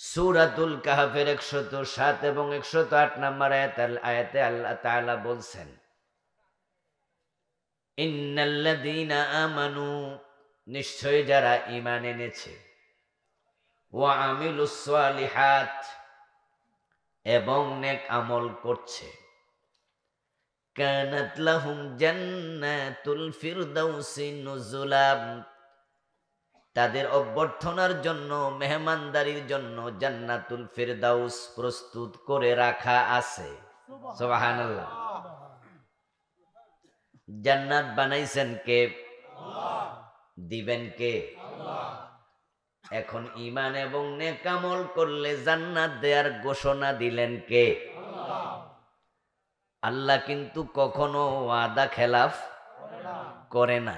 সূরাতুল কাহফের 107 এবং 108 নম্বর আয়াতে আল্লাহ তাআলা বলছেন, ইন্নাল্লাযীনা আমানু, নিশ্চয় যারা ঈমান এনেছে, ওয়া আমিলুস সালিহাত, এবং নেক আমল করছে, কানাত লাহুম জান্নাতুল ফিরদাউসি নুজুলা, তাদের অভ্যর্থনার জন্য, মেহমানদারির জন্য জান্নাতুল ফিরদাউস প্রস্তুত করে রাখা আছে। সুবহানাল্লাহ। জান্নাত বানাইছেন কে? আল্লাহ। দিবেন কে? আল্লাহ। এখন ঈমান এবং নেক আমল করলে জান্নাত দেওয়ার ঘোষণা দিলেন কে? আল্লাহ। আল্লাহ কিন্তু কখনো ওয়াদা খেলাফ করে না,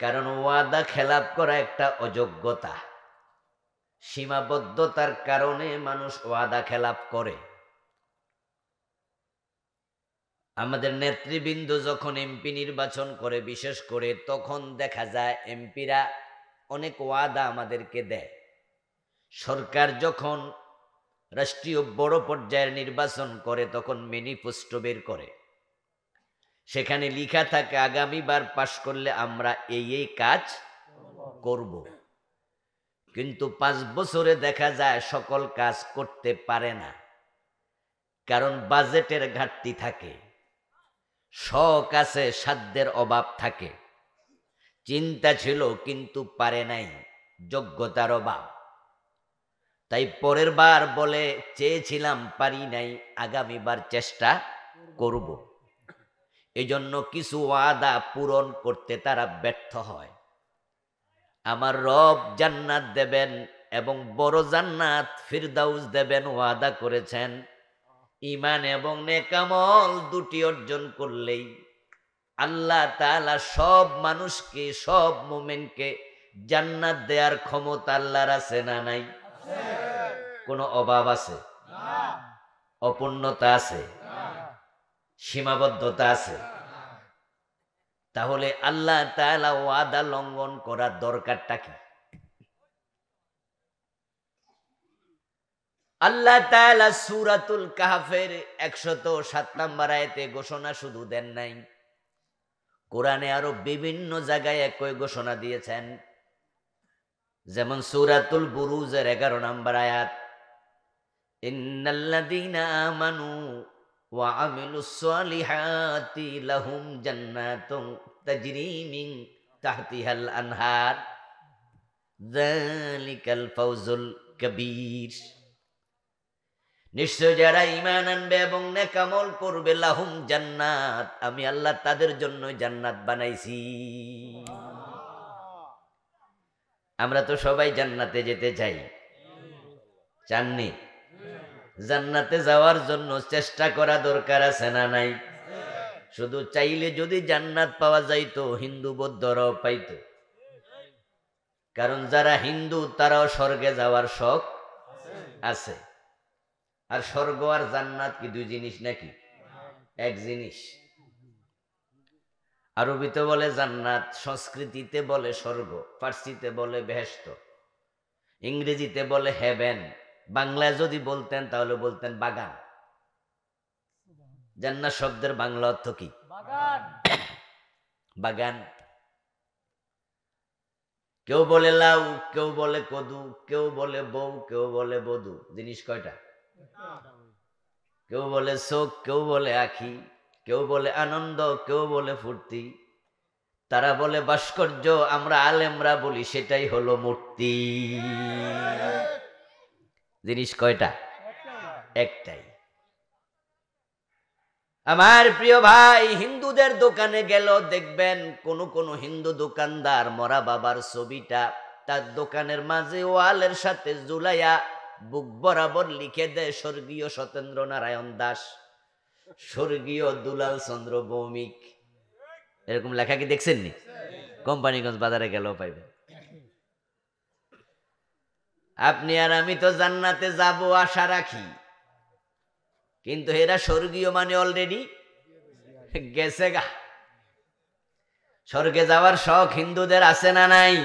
কারণ ওয়াদা খেলাপ করা একটা অযোগ্যতা। সীমাবদ্ধতার কারণে মানুষ ওয়াদা খেলাপ করে। আমাদের নেতৃবৃন্দ যখন এমপি নির্বাচন করে, বিশেষ করে তখন দেখা যায় এমপিরা অনেক ওয়াদা আমাদেরকে দেয়। সরকার যখন রাষ্ট্রীয় বড় পর্যায়ের নির্বাচন করে তখন ম্যানিফেস্টো বের করে, সেখানে লেখা থাকে আগামীবার পাশ করলে আমরা এই কাজ করব। কিন্তু 5 বছরে দেখা যায় সকল কাজ করতে পারে না, কারণ বাজেটের ঘাটতি থাকে, শখ আছে, সাধ্যের অভাব থাকে, চিন্তা ছিল কিন্তু পারে নাই, যোগ্যতার অভাব। তাই পরের বার বলে চেয়েছিলাম পারি নাই, আগামীবার চেষ্টা করব। এজন্য কিছু ওয়াদা পূরণ করতে তারা ব্যর্থ হয়। আমার রব জান্নাত দেবেন এবং বড় জান্নাত ফিরদাউস দেবেন ওয়াদা করেছেন। ঈমান এবং নেক আমল দুটি অর্জন করলেই আল্লাহ তাআলা সব মানুষকে, সব মুমিনকে জান্নাত দেওয়ার ক্ষমতা আল্লাহর আছে না নাই? কোনো অভাব আছে? অপূর্ণতা আছে? সীমাবদ্ধতা আছে? তাহলে আল্লাহ তাআলা ওয়াদা লঙ্ঘন করার দরকারটা কি? আল্লাহ তাআলা সূরাতুল কাহফের 107 নম্বর আয়াতে ঘোষণা শুধু দেন নাই, কোরআনে আরো বিভিন্ন জায়গায় একই ঘোষণা দিয়েছেন। যেমন সূরাতুল বুরুজের 11 নম্বর আয়াত, ইন্নাল্লাযীনা আমানু ওয়া আমিলুস সালিহাতি লাহুম জান্নাতুন তাজরি মিন তাহতিহাল আনহার যালিকাল ফাওজুল কাবীর। নিশ্চয় যারা ঈমান আনবে এবং নেক আমল করবে, লাহুম জান্নাত, আমি আল্লাহ তাদের জন্য জান্নাত বানাইছি। আমরা তো সবাই জান্নাতে যেতে চাই, চাননি? জান্নাতে যাওয়ার জন্য চেষ্টা করা দরকার আছে না নাই? শুধু চাইলে যদি জান্নাত পাওয়া যাইতো, হিন্দু বৌদ্ধরাও পাইতো। কারণ যারা হিন্দু তারাও স্বর্গে যাওয়ার শখ আছে। আর স্বর্গ আর জান্নাত কি দুই জিনিস নাকি? এক জিনিস। আরবিতে বলে জান্নাত, সংস্কৃতিতে বলে স্বর্গ, ফার্সিতে বলে বেহেশত, ইংরেজিতে বলে হেভেন, বাংলায় যদি বলতেন তাহলে বলতেন বাগান। জান্নাত শব্দের বাংলা অর্থ কি? বাগান। বাগান। কেউ বলে লাউ, কেউ বলে কদু, কেউ বলে বউ, কেউ বলে বধূ। জিনিস কয়টা? কেউ বলে শোক, কেউ বলে আখি, কেউ বলে আনন্দ, কেউ বলে ফুর্তি, তারা বলে ভাস্কর্য, আমরা আলেমরা বলি সেটাই হলো মূর্তি। জিনিস কয়টা? একটাই। আমার প্রিয় ভাই, হিন্দুদের দোকানে গেল দেখবেন কোন কোন হিন্দু দোকানদার মরা বাবার ছবিটা তার দোকানের মাঝে ওয়ালের সাথে ঝুলাইয়া বুক বরাবর লিখে দেয় স্বর্গীয় সত্যেন্দ্র নারায়ণ দাস, স্বর্গীয় দুলাল চন্দ্র ভৌমিক। এরকম লেখা কি দেখছেননি? কোম্পানিগঞ্জ বাজারে গেলেও পাইবেন। আপনি আর আমি তো জান্নাতে যাব আশা রাখি, কিন্তু এরা স্বর্গীয় মানে অলরেডি গেছে গা। স্বর্গে যাওয়ার শখ হিন্দুদের আছে না নাই?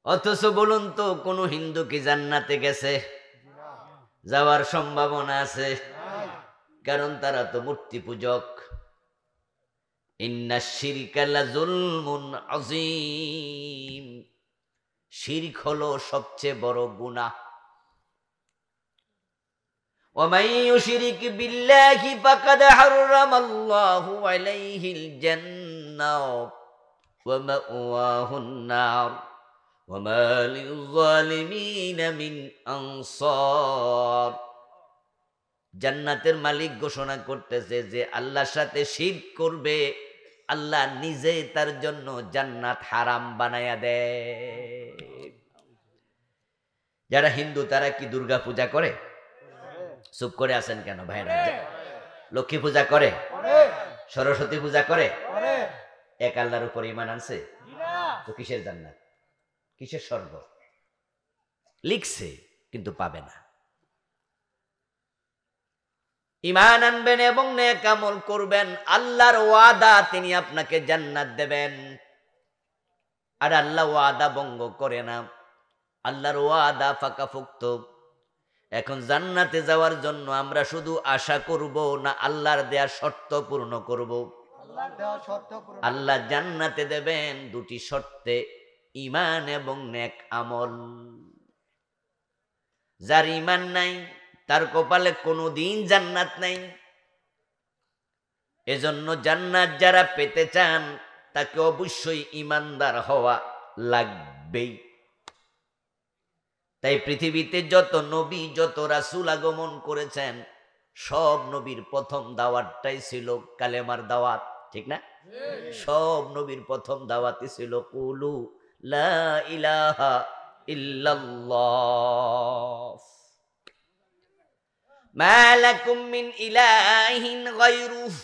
অথচ বলুন তো কোন হিন্দু কি জান্নাতে গেছে? যাওয়ার সম্ভাবনা আছে? কারণ তারা তো মূর্তি পূজক। ইন্নাশ শিরকা লাযুলমুন আযীম, শিরক হলো সবচেয়ে বড় গুনাহ। ومن يشرك بالله فقد حرم الله عليه الجنة ومأواه النار وما للظالمين من أنصار। জান্নাতের মালিক ঘোষণা করতেছে যে আল্লাহর সাথে শিরক করবে, আল্লাহ নিজে তার জন্য জান্নাত হারাম বানায়া দেয়। যারা হিন্দু তারা কি দুর্গা পূজা করে? চুপ করে আছেন কেন ভাইরা? লক্ষ্মী পূজা করে, সরস্বতী পূজা করে, এক আল্লাহর উপর ঈমান আনছে? তো কিসের জান্নাত, কিসের স্বর্গ? লিখছে কিন্তু পাবে না। ঈমান আনবেন এবং নেক আমল করবেন, আল্লাহর ওয়াদা তিনি আপনাকে জান্নাত দেবেন। আর আল্লাহ ওয়াদা ভঙ্গ করে না, আল্লাহর ওয়াদা ফাঁকাফুক্ত। এখন জান্নাতে যাওয়ার জন্য আমরা শুধু আশা করব না আল্লাহর দেয়া শর্ত পূর্ণ করব? আল্লাহ জান্নাতে দেবেন দুটি শর্তে, ঈমান এবং নেক আমল। যার ঈমান নাই তার কপালে কোনোদিন জান্নাত নাই। এজন্য জান্নাত যারা পেতে চান তাকে অবশ্যই ঈমানদার হওয়া লাগবেই। তাই পৃথিবীতে যত নবী যত রাসূল আগমন করেছেন, সব নবীর প্রথম দাওয়াতটাই ছিল কালেমার দাওয়াত, ঠিক না? সব নবীর প্রথম দাওয়াতই ছিল কুলু লা ইলাহা ইল্লাল্লাহ মা লাকুম মিন ইলাহিন গায়রুহু।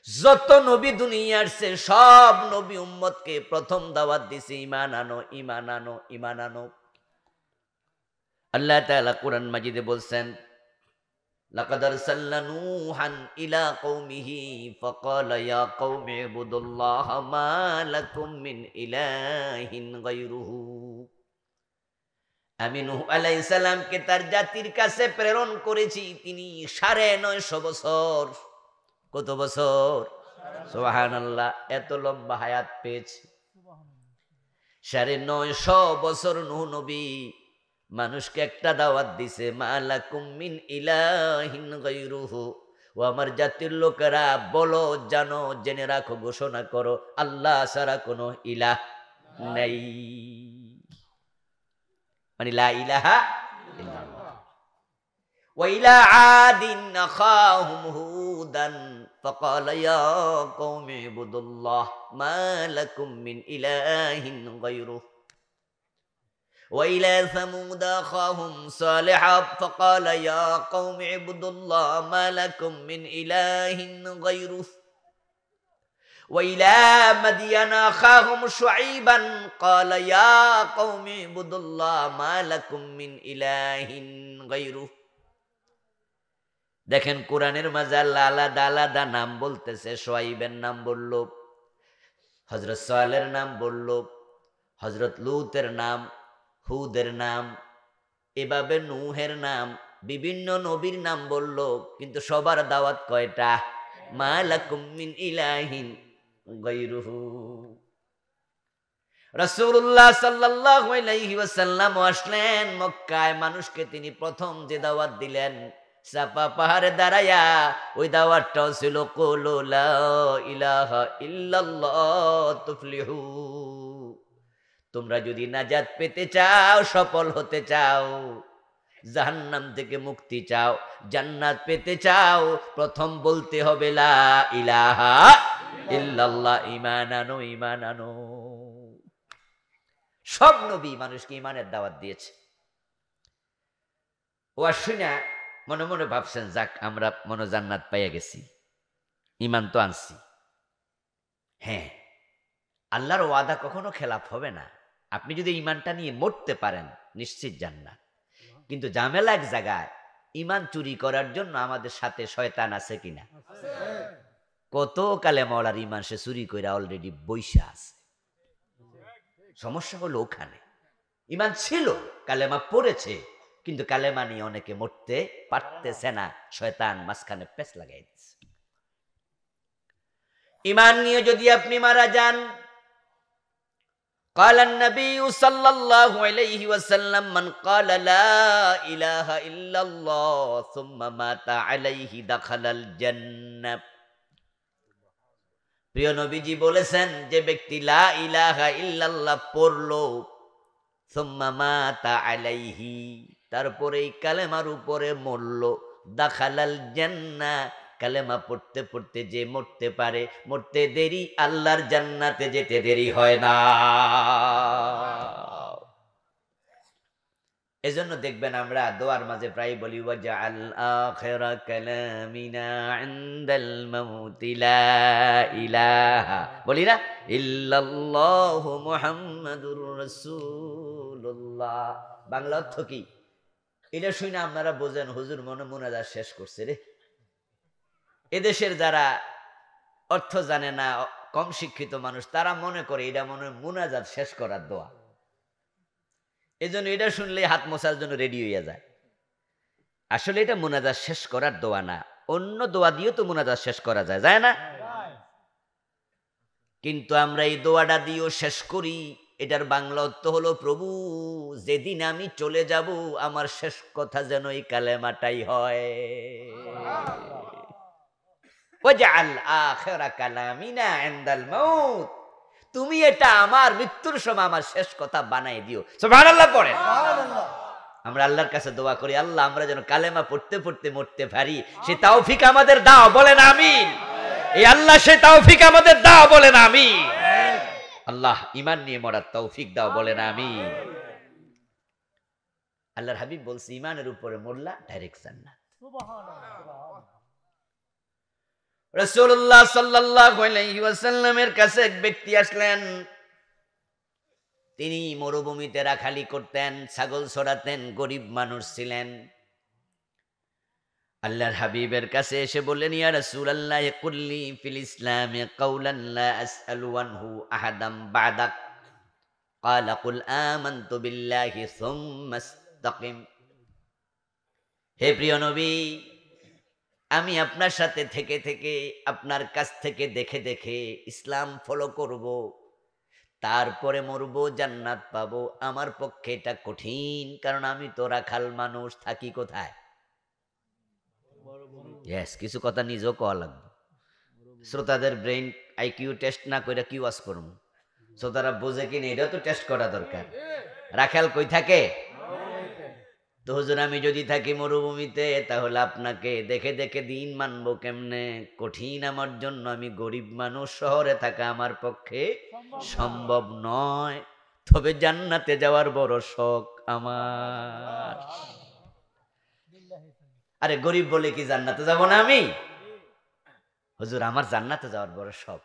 যত নবী দুনিয়ার সে সব নবী উম্মতকে প্রথম দাওয়াত দিছে ঈমান আনো, ঈমান আনো, ঈমান আনো। আল্লাহ তাআলা কোরআন মাজিদে বলছেন, লাকাদ আরসালনা নূহান ইলা কওমিহি ফাকালা ইয়া কওমি ইবুদুল্লাহা মা লাকুম মিন ইলাহিন গায়রুহু। আমি নূহ আলাইহিস সালামকে তার জাতির কাছে প্রেরণ করেছি, তিনি 950 বছর। কত বছর? সুবহানাল্লাহ। এত লম্বা হায়াত পেয়েছে। 950 বছর নূহ নবী মানুষকে একটা দাওয়াত দিছে, মা লাকুম মিন ইলাহিন গায়রুহু। ও আমার জাতির লোকেরা বলো, জানো, জেনে রাখো, ঘোষণা করো, আল্লাহ ছাড়া কোনো ইলাহ নাই। মানে লা ইলাহা ইল্লাল্লাহ। ওয়া ইলা আদিন আখাহুম হুদান ফাকালা ইয়া কওমি ইবুদুল্লাহ মা লাকুম মিন ইলাহিন গায়রুহু। وإلى ثمود أخاهم صالحا فقال يا قوم اعبدوا الله ما لكم من إله غيره وإلى مدين أخاهم شعيبا قال يا قوم اعبدوا الله ما لكم من إله غيره। দেখেন কোরআনের মাঝে আল্লাহ আলাদা আলাদা নাম বলতেছে। শুআইবের নাম বলল, হযরত সালের নাম বলল, হযরত লূতের নাম, হুদের নাম, এভাবে নূহের নাম, বিভিন্ন নবীর নাম বলল, কিন্তু সবার দাওয়াত কয়টা? মা লাকুম মিন ইলাহিন গায়রুহু। রাসূলুল্লাহ সাল্লাল্লাহু আলাইহি ওয়াসাল্লাম আসলেন মক্কায়, মানুষকে তিনি প্রথম যে দাওয়াত দিলেন সাফা পাহাড়ে দাঁড়ায়া, ওই দাওয়াতটাও ছিল কুলু লা ইলাহা ইল্লাল্লাহ তুফলিহু। তোমরা যদি নাজাত পেতে চাও, সফল হতে চাও, জাহান্নাম থেকে মুক্তি চাও, জান্নাত পেতে চাও, প্রথম বলতে হবে লা ইলাহা ইল্লাল্লাহ। ঈমান আনো, ঈমান আনো। সব নবী মানুষকে ঈমানের দাওয়াত দিয়েছে। ও শুনে মনে মনে ভাবছেন, যাক আমরা মনে জান্নাত পাইয়া গেছি, ঈমান তো আনছি। হ্যাঁ, আল্লাহর ওয়াদা কখনো খেলাফ হবে না। আপনি যদি ঈমানটা নিয়ে মরতে পারেন, নিশ্চিত জান্নাত। কিন্তু ঝামেলা এক জায়গায়, ঈমান চুরি করার জন্য আমাদের সাথে শয়তান আছে কিনা? কত কালেমাওয়ালার ঈমান সে চুরি কইরা অলরেডি বইসা আছে। সমস্যা হলো ওখানে। ইমান ছিল, কালেমা পড়েছে, কিন্তু কালেমা নিয়ে অনেকে মরতে পারতেছে না, শয়তান মাঝখানে পেছ লাগাই দিচ্ছে। ইমান নিয়ে যদি আপনি মারা যান, قال النبي صلى الله عليه وسلم من قال لا إله إلا الله ثم مات عليه دخل الجنة। প্রিয় নবীজি বলেছেন, যে ব্যক্তি লা ইলাহা ইল্লাল্লাহ পড়লো, সুম্মা মাতা আলাইহি, তারপরে এই কালেমার উপরে মরল, দাখালাল জান্নাহ, কালেমা পড়তে পড়তে যে মরতে পারে, মরতে দেরি, আল্লাহর জান্নাতে যেতে দেরি হয় না। এজন্য দেখবেন আমরা দোয়ার মাঝে প্রায় বলি, ওয়াজআল আখিরা কালামিনা ইনদাল মাউতি লা ইলাহা, বলি না, ইল্লাল্লাহু মুহাম্মাদুর রাসূলুল্লাহ। বাংলা অর্থ কি? এটা শুনে আপনারা বোঝেন হুজুর মনে মুনাজাত শেষ করছে রে। এদেশের যারা অর্থ জানে না, কম শিক্ষিত মানুষ, তারা মনে করে এটা মনে হয় মুনাজাত শেষ করার দোয়া। এজন্য এটা শুনলে হাত মোছার জন্য রেডি হইয়া যায়। আসলে এটা মুনাজাত শেষ করার দোয়া না, অন্য দোয়া দিয়েও তো মুনাজাত শেষ করা যায়, যায় না? কিন্তু আমরা এই দোয়াটা দিয়েও শেষ করি। এটার বাংলা অর্থ হলো, প্রভু যেদিন আমি চলে যাব, আমার শেষ কথা যেন এই কালেমাটাই হয়। ওয়াজআল আখিরা কালামিনা ইনদাল মাউত, তুমি এটা আমার মৃত্যুর সময় আমার শেষ কথা বানাই দিও। সুবহানাল্লাহ পড়েন। আমরা আল্লাহর কাছে দোয়া করি, আল্লাহ আমরা যেন কালেমা পড়তে পড়তে মরতে পারি, সে তৌফিক আমাদের দাও, বলেন আমিন। এই আল্লাহ সে তৌফিক আমাদের দাও, বলেন আমিন। আল্লাহ ঈমান নিয়ে মরার তৌফিক দাও, বলেন আমিন। আল্লাহর হাবিব বলছে, ঈমানের উপরে মরলা ডাইরেক্ট জান্নাত। রাসূলুল্লাহ সাল্লাল্লাহু আলাইহি ওয়াসাল্লামের কাছে এক ব্যক্তি আসলেন। তিনি মরুভূমিতে রাখালি করতেন, ছাগল চড়াতেন, গরিব মানুষ ছিলেন। আল্লাহর হাবিবের কাছে এসে বললেন, ইয়া রাসূলুল্লাহ কুল্লি ফিল ইসলামে কাওলান লা আসআলু আনহু আহাদাম বাদাক, ক্বালা কুল আমানতু বিল্লাহি সুম্মা ইসতাকিম। হে প্রিয় নবী, আমি আপনার সাথে থেকে থেকে, আপনার কাছ থেকে দেখে দেখে ইসলাম ফলো করব, তারপরে মরবো, জান্নাত পাবো। আমার পক্ষে এটা কঠিন, কারণ আমি তো রাখাল মানুষ, থাকি কোথায়? ইয়েস, কিছু কথা নিজেও কওয়া লাগবে। শ্রোতাদের ব্রেইন আইকিউ টেস্ট না করে কি ওয়াজ করব? শ্রোতারা বোঝে কিনা এটাও তো টেস্ট করা দরকার। রাখাল কই থাকে? তো হুজুর আমি যদি থাকি মরুভূমিতে, তাহলে আপনাকে দেখে দেখে দিন মানবো কেমনে? কঠিন আমার জন্য, আমি গরিব মানুষ, শহরে থাকা আমার পক্ষে সম্ভব নয়। তবে জান্নাতে যাওয়ার বড় শখ আমার। আরে গরিব বলে কি জান্নাতে যাব না আমি? হুজুর আমার জান্নাতে যাওয়ার বড় শখ।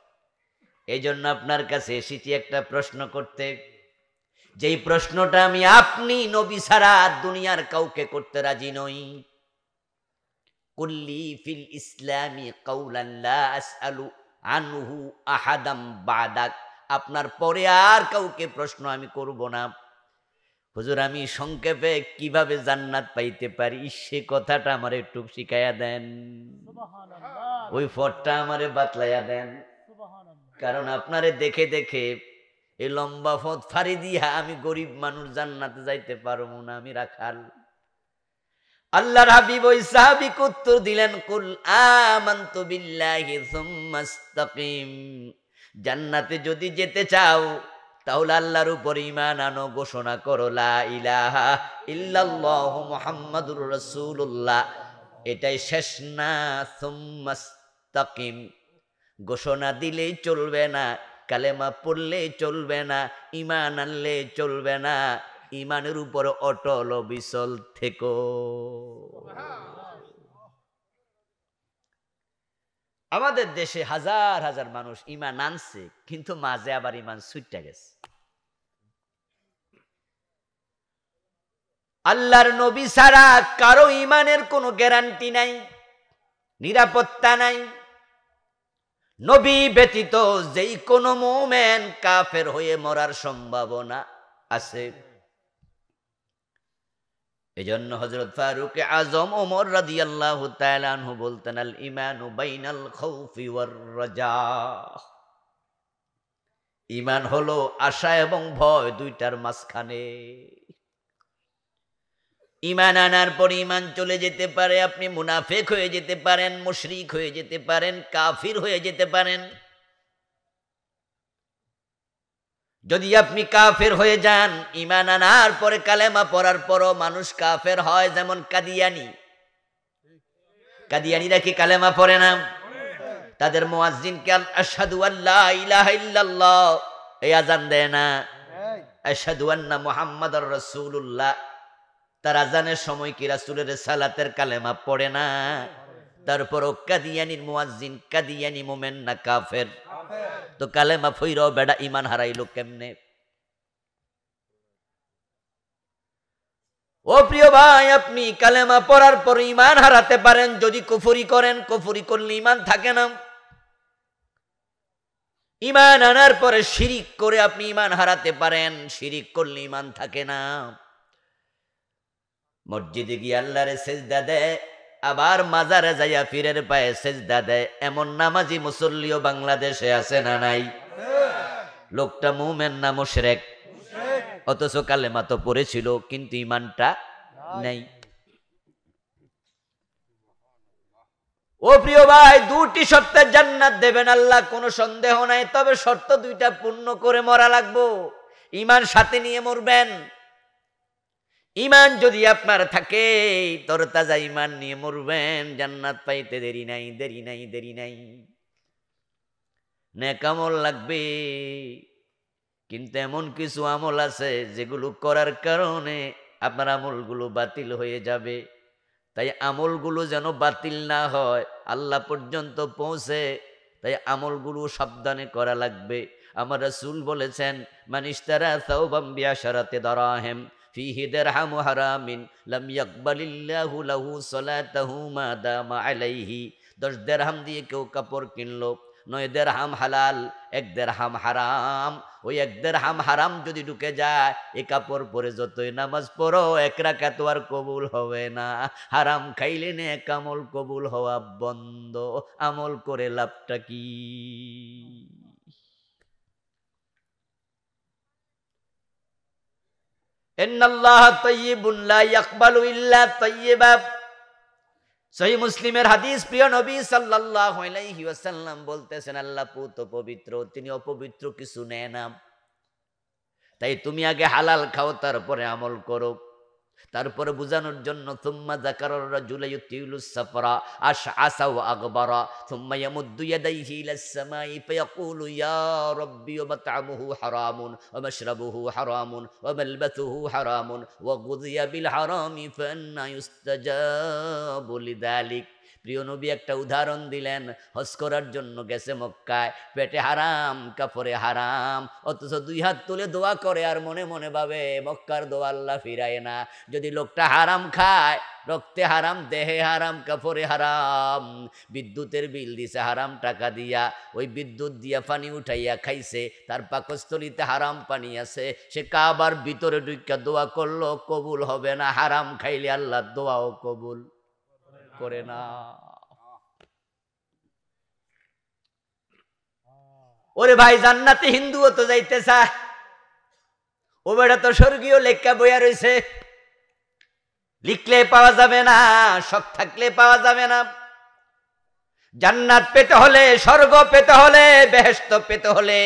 এই জন্য আপনার কাছে এসেছি একটা প্রশ্ন করতে, যেই প্রশ্নটা আমি আপনি নবী ছাড়া দুনিয়ার কাউকে করতে রাজি নই। কুল্লি ফিল ইসলামি কাওলান লা আসআলু আনহু আহাদাম বাদাক, আপনার পরে আর কাউকে প্রশ্ন আমি করব না। হুজুর আমি সংক্ষেপে কিভাবে জান্নাত পাইতে পারি, সে কথাটা আমার একটু শিখাইয়া দেন, ওই ফটটা আমারে বাতলাইয়া দেন। কারণ আপনারে দেখে দেখে এই লম্বা পথ ফাড়ি দিয়া আমি গরিব মানুষ, জান্নাতে যাইতে পারবো না, আমি রাখাল। আল্লাহর হাবিব ওই সাহাবীকে উত্তর দিলেন, কুল আমানতু বিল্লাহি সুম্মা ইসতাকিম, জান্নাতে যদি যেতে চাও তাহলে আল্লাহর উপর ঈমান আনো, ঘোষণা করো লা ইলাহা ইল্লাল্লাহু মুহাম্মাদুর রাসূলুল্লাহ, এটাই শেষ না। সুম্মা ইসতাকিম, ঘোষণা দিলেই চলবে না, কালেমা পড়লে চলবে না, ঈমান আনলে চলবে না, ঈমানের উপর অটল বিচল থেকো। আমাদের দেশে হাজার হাজার মানুষ ঈমান আনছে, কিন্তু মাঝে আবার ঈমান ছুইটা গেছে। আল্লাহর নবী ছাড়া কারো ঈমানের কোনো গ্যারান্টি নাই, নিরাপত্তা নাই। নবী ব্যতীত যেই কোনো মুমিন কাফের হয়ে মরার সম্ভাবনা আছে। এজন্য হযরত ফারুক আজম ওমর রাদিয়াল্লাহু তাআলা আনহু বলতেন, আল ঈমানু বাইনাল খাউফি ওয়ার রাজা। ঈমান হলো আশা এবং ভয় দুইটার মাঝখানে। ঈমান আনার পর ঈমান চলে যেতে পারে, আপনি মুনাফিক হয়ে যেতে পারেন, মুশরিক হয়ে যেতে পারেন, কাফির হয়ে যেতে পারেন। যদি আপনি কাফের হয়ে যান, ঈমান আনার পরে কালেমা পড়ার পরও মানুষ কাফের হয়, যেমন কাদিয়ানীরা কি কালেমা পড়ে না? তাদের মুয়াজ্জিনকে আশহাদু আল্লা ইলাহা ইল্লাল্লাহ এই আযান দেয় না, আশহাদু আন্না মুহাম্মাদুর রাসূলুল্লাহ। তার আযানের সময় কি রাসূলের সালাতের কালেমা পড়ে না? তারপরও কাদিয়ানীর মুয়াজ্জিন কাদিয়ানী মুমিন না কাফের? তো কালেমা ফইরাও বেডা ঈমান হারাইলো কেমনে? ও প্রিয় ভাই, আপনি কালেমা পড়ার পর ঈমান হারাতে পারেন যদি কুফরি করেন। কুফরি করলে ঈমান থাকে না। ঈমান আনার পরে শিরিক করে আপনি ঈমান হারাতে পারেন, শিরিক করলে ঈমান থাকে না। মসজিদে গিয়ে আল্লাহরে সেজদা দেয়, আবার মাজারে যাইয়া পীরের পায়ে সেজদা দেয়, এমন নামাজি মুসল্লিও বাংলাদেশে আছে না নাই? লোকটা মুমিন না মুশরিক? অথচ কালেমা তো পড়েছিল কিন্তু ঈমানটা নাই। ও প্রিয় ভাই, দুটি শর্তে জান্নাত দেবেন আল্লাহ, কোনো সন্দেহ নাই। তবে শর্ত দুইটা পূর্ণ করে মরা লাগবো। ঈমান সাথে নিয়ে মরবেন। ঈমান যদি আপনার থাকে, তরতাজা ঈমান নিয়ে মরবেন, জান্নাত পাইতে দেরি নাই, দেরি নাই, দেরি নাই। নেক আমল লাগবে, কিন্তু এমন কিছু আমল আছে যেগুলো করার কারণে আপনার আমলগুলো বাতিল হয়ে যাবে। তাই আমলগুলো যেন বাতিল না হয়, আল্লাহ পর্যন্ত পৌঁছে, তাই আমলগুলো সাবধানে করা লাগবে। আমার রাসূল বলেছেন, মান ইশতারা সাওবাম বিআশারাতি দারাহিম ফিহি দিরহামু হারামিন লাম ইয়াকবালিল্লাহু লাহু সালাতাহু মা দামা আলাইহি। 10 দিরহাম দিয়ে কেউ কাপড় কিনলো, 9 দিরহাম হালাল, 1 দিরহাম হারাম। ওই 1 দিরহাম হারাম যদি ঢুকে যায়, এ কাপড় পরে যতই নামাজ পড়ো 1 রাকাত আর কবুল হবে না। হারাম খাইলে নেক আমল কবুল হওয়া বন্ধ। আমল করে লাভটা কি? ইন্নাল্লাহা তাইয়্যিবুন লা ইয়াকবালু ইল্লা তাইয়্যিবা। সহিহ মুসলিমের হাদিস, প্রিয় নবী সাল্লাল্লাহু আলাইহি ওয়াসাল্লাম বলতেছেন, আল্লাহ পুত পবিত্র, তিনি অপবিত্র কিছু নেয় না। তাই তুমি আগে হালাল খাও, তারপরে আমল করো। তারপরে বুঝানোর জন্য থুম্মা যাকারার রাজুলা ইউতিলুস সাফরা আশআসা ওয়া আগবারা থুম্মা ইয়ামুদ্দু ইয়াদাইহি ইলাস সামাই ফায়াকুলু ইয়া রাব্বি ওয়া মাত'আমুহু হারামুন ওয়া মাশরাবুহু হারামুন ওয়া মালবাসুহু হারামুন ওয়া গুযিয়া বিল হারামি ফান্না ইউস্তাজাবু লিযালিক। প্রিয় নবী একটা উদাহরণ দিলেন। হজ করার জন্য গেছে মক্কায়, পেটে হারাম, কাপড়ে হারাম, অথচ 2 হাত তুলে দোয়া করে আর মনে মনে ভাবে মক্কার দোয়া আল্লাহ ফিরায় না। যদি লোকটা হারাম খায়, রক্তে হারাম, দেহে হারাম, কাপড়ে হারাম, বিদ্যুতের বিল দিছে হারাম টাকা দিয়া, ওই বিদ্যুৎ দিয়া পানি উঠাইয়া খাইছে, তার পাকস্থলিতে হারাম পানি আছে, সে কাবার ভিতরে ঢুইকা দোয়া করলো, কবুল হবে না। হারাম খাইলে আল্লাহ দোয়াও কবুল করে না। ওরে ভাই, জান্নাতে হিন্দুও তো যাইতে চায়, ও বেটা তো স্বর্গীয় লেখা বইয়া রয়েছে, লিখলে পাওয়া যাবে না, শখ থাকলে পাওয়া যাবে না। জান্নাত পেতে হলে, স্বর্গ পেতে হলে, বেহেশত পেতে হলে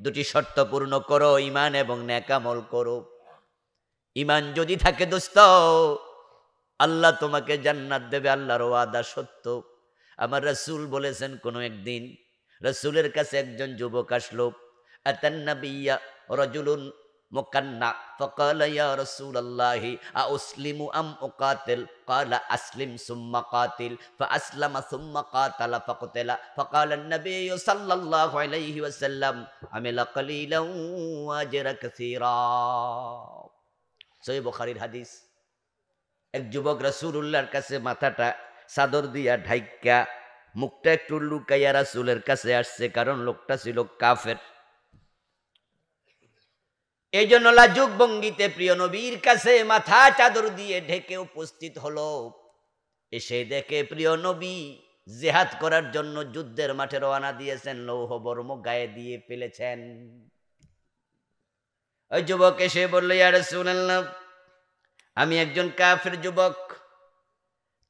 দুটি শর্ত পূর্ণ করো, ঈমান এবং নেক আমল করো। ঈমান যদি থাকে দোস্ত, আল্লাহ তোমাকে জান্নাত দেবে, আল্লাহর ওয়াদা সত্য। আমার রাসূল বলেছেন, কোন একদিন রাসূলের কাছে একজন যুবক আসলো। আতান নাবিয়্যা রাজুলুন মুকান্না ফাকালা ইয়া রাসূলুল্লাহি আউসলিমু আম উকাতিল? ক্বালা আসলিম সুম্মা কাতিল। ফাআসলামা সুম্মা কাতালা ফাকতালা। ফাকালা আন-নাবিয়্যু সাল্লাল্লাহু আলাইহি ওয়াসাল্লাম আমিলা কালিলান ওয়া আজরা কাসীরা। সহিহ বুখারীর হাদিস। এক যুবক রাসূলুল্লাহর কাছে মাথাটা চাদর দিয়া ঢাইকা মুখটা একটু লুকাইয়া রাসূলের কাছে আসছে, কারণ লোকটা ছিল কাফের। এই জন্য লাজুক ভঙ্গিতে প্রিয় নবীর কাছে মাথা চাদর দিয়ে ঢেকে উপস্থিত হলো। এসে দেখে প্রিয় নবী জিহাদ করার জন্য যুদ্ধের মাঠে রওনা দিয়েছেন, লৌহ বর্ম গায়ে দিয়ে ফেলেছেন। ওই যুবক এসে বলল, ইয়া রাসূলুল্লাহ, আমি একজন কাফের যুবক,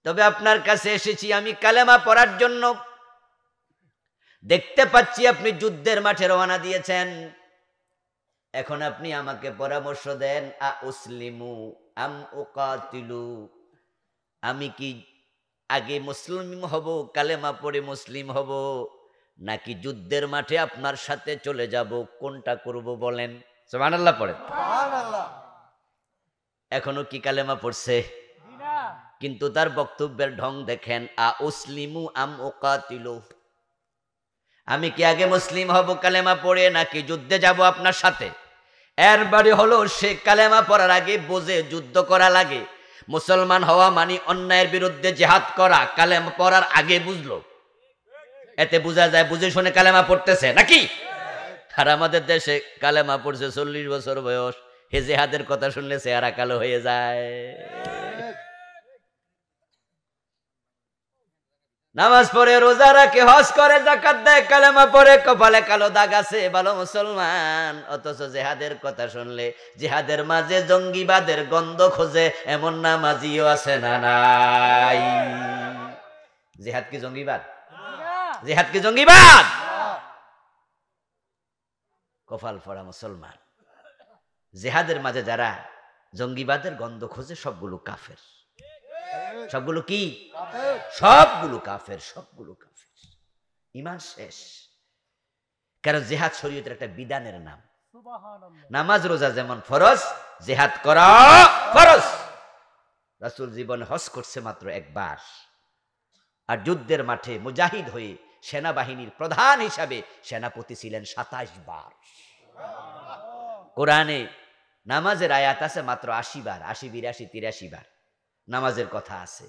তবে আপনার কাছে এসেছি আমি কালেমা পড়ার জন্য। দেখতে পাচ্ছি আপনি যুদ্ধের মাঠে রওনা দিয়েছেন, এখন আপনি আমাকে পরামর্শ দেন, আ উসলিমু আম উকাতিলু, আমি কি আগে মুসলিম হব, কালেমা পড়ে মুসলিম হব, নাকি যুদ্ধের মাঠে আপনার সাথে চলে যাব, কোনটা করব বলেন? সুবহানাল্লাহ পড়েন। এখনো কি কালেমা পড়ছে? কিন্তু তার বক্তব্যের ঢং দেখেন, আ উসলিমু আম উকাতিলু, আমি কি আগে মুসলিম হব কালেমা পড়ে, নাকি যুদ্ধে যাব আপনার সাথে? এর বাড়ি হলো সে কালেমা পড়ার আগে বোঝে যুদ্ধ করা লাগে। মুসলমান হওয়া মানে অন্যায়ের বিরুদ্ধে জিহাদ করা, কালেমা পড়ার আগে বুঝলো। এতে বোঝা যায় বুঝে শুনে কালেমা পড়তেছে নাকি। আর আমাদের দেশে কালেমা পড়ছে 40 বছর বয়স, হে জিহাদের কথা শুনলে চেহারা কালো হয়ে যায়। নামাজ পড়ে, রোজা রাখে, হজ করে, যাকাত দেয়, কালেমা পড়ে, কপালে কালো দাগ আছে, ভালো মুসলমান, অথচ জিহাদের কথা শুনলে জিহাদের মাঝে জঙ্গিবাদের গন্ধ খোঁজে, এমন নামাজিও আছে না নাই? জিহাদ কি জঙ্গিবাদ? জিহাদ কি জঙ্গিবাদ? কপাল পড়া মুসলমান। জিহাদের মাঝে যারা জঙ্গিবাদের গন্ধ খোঁজে সবগুলো কাফের। সবগুলো কি? সবগুলো কাফের, সবগুলো কাফের। ঈমান শেষ। কারণ জিহাদ শরীয়তের একটা বিধানের নাম। নামাজ রোজা যেমন ফরজ, জিহাদ করা ফরজ। রাসূল জীবনে হজ করছে মাত্র একবার, আর যুদ্ধের মাঠে মুজাহিদ হয়ে সেনাবাহিনীর প্রধান হিসাবে সেনাপতি ছিলেন 27 বার। কোরআনে নামাজের আয়াত আছে মাত্র 80 বার, 80, 82, 83 বার নামাজের কথা আছে।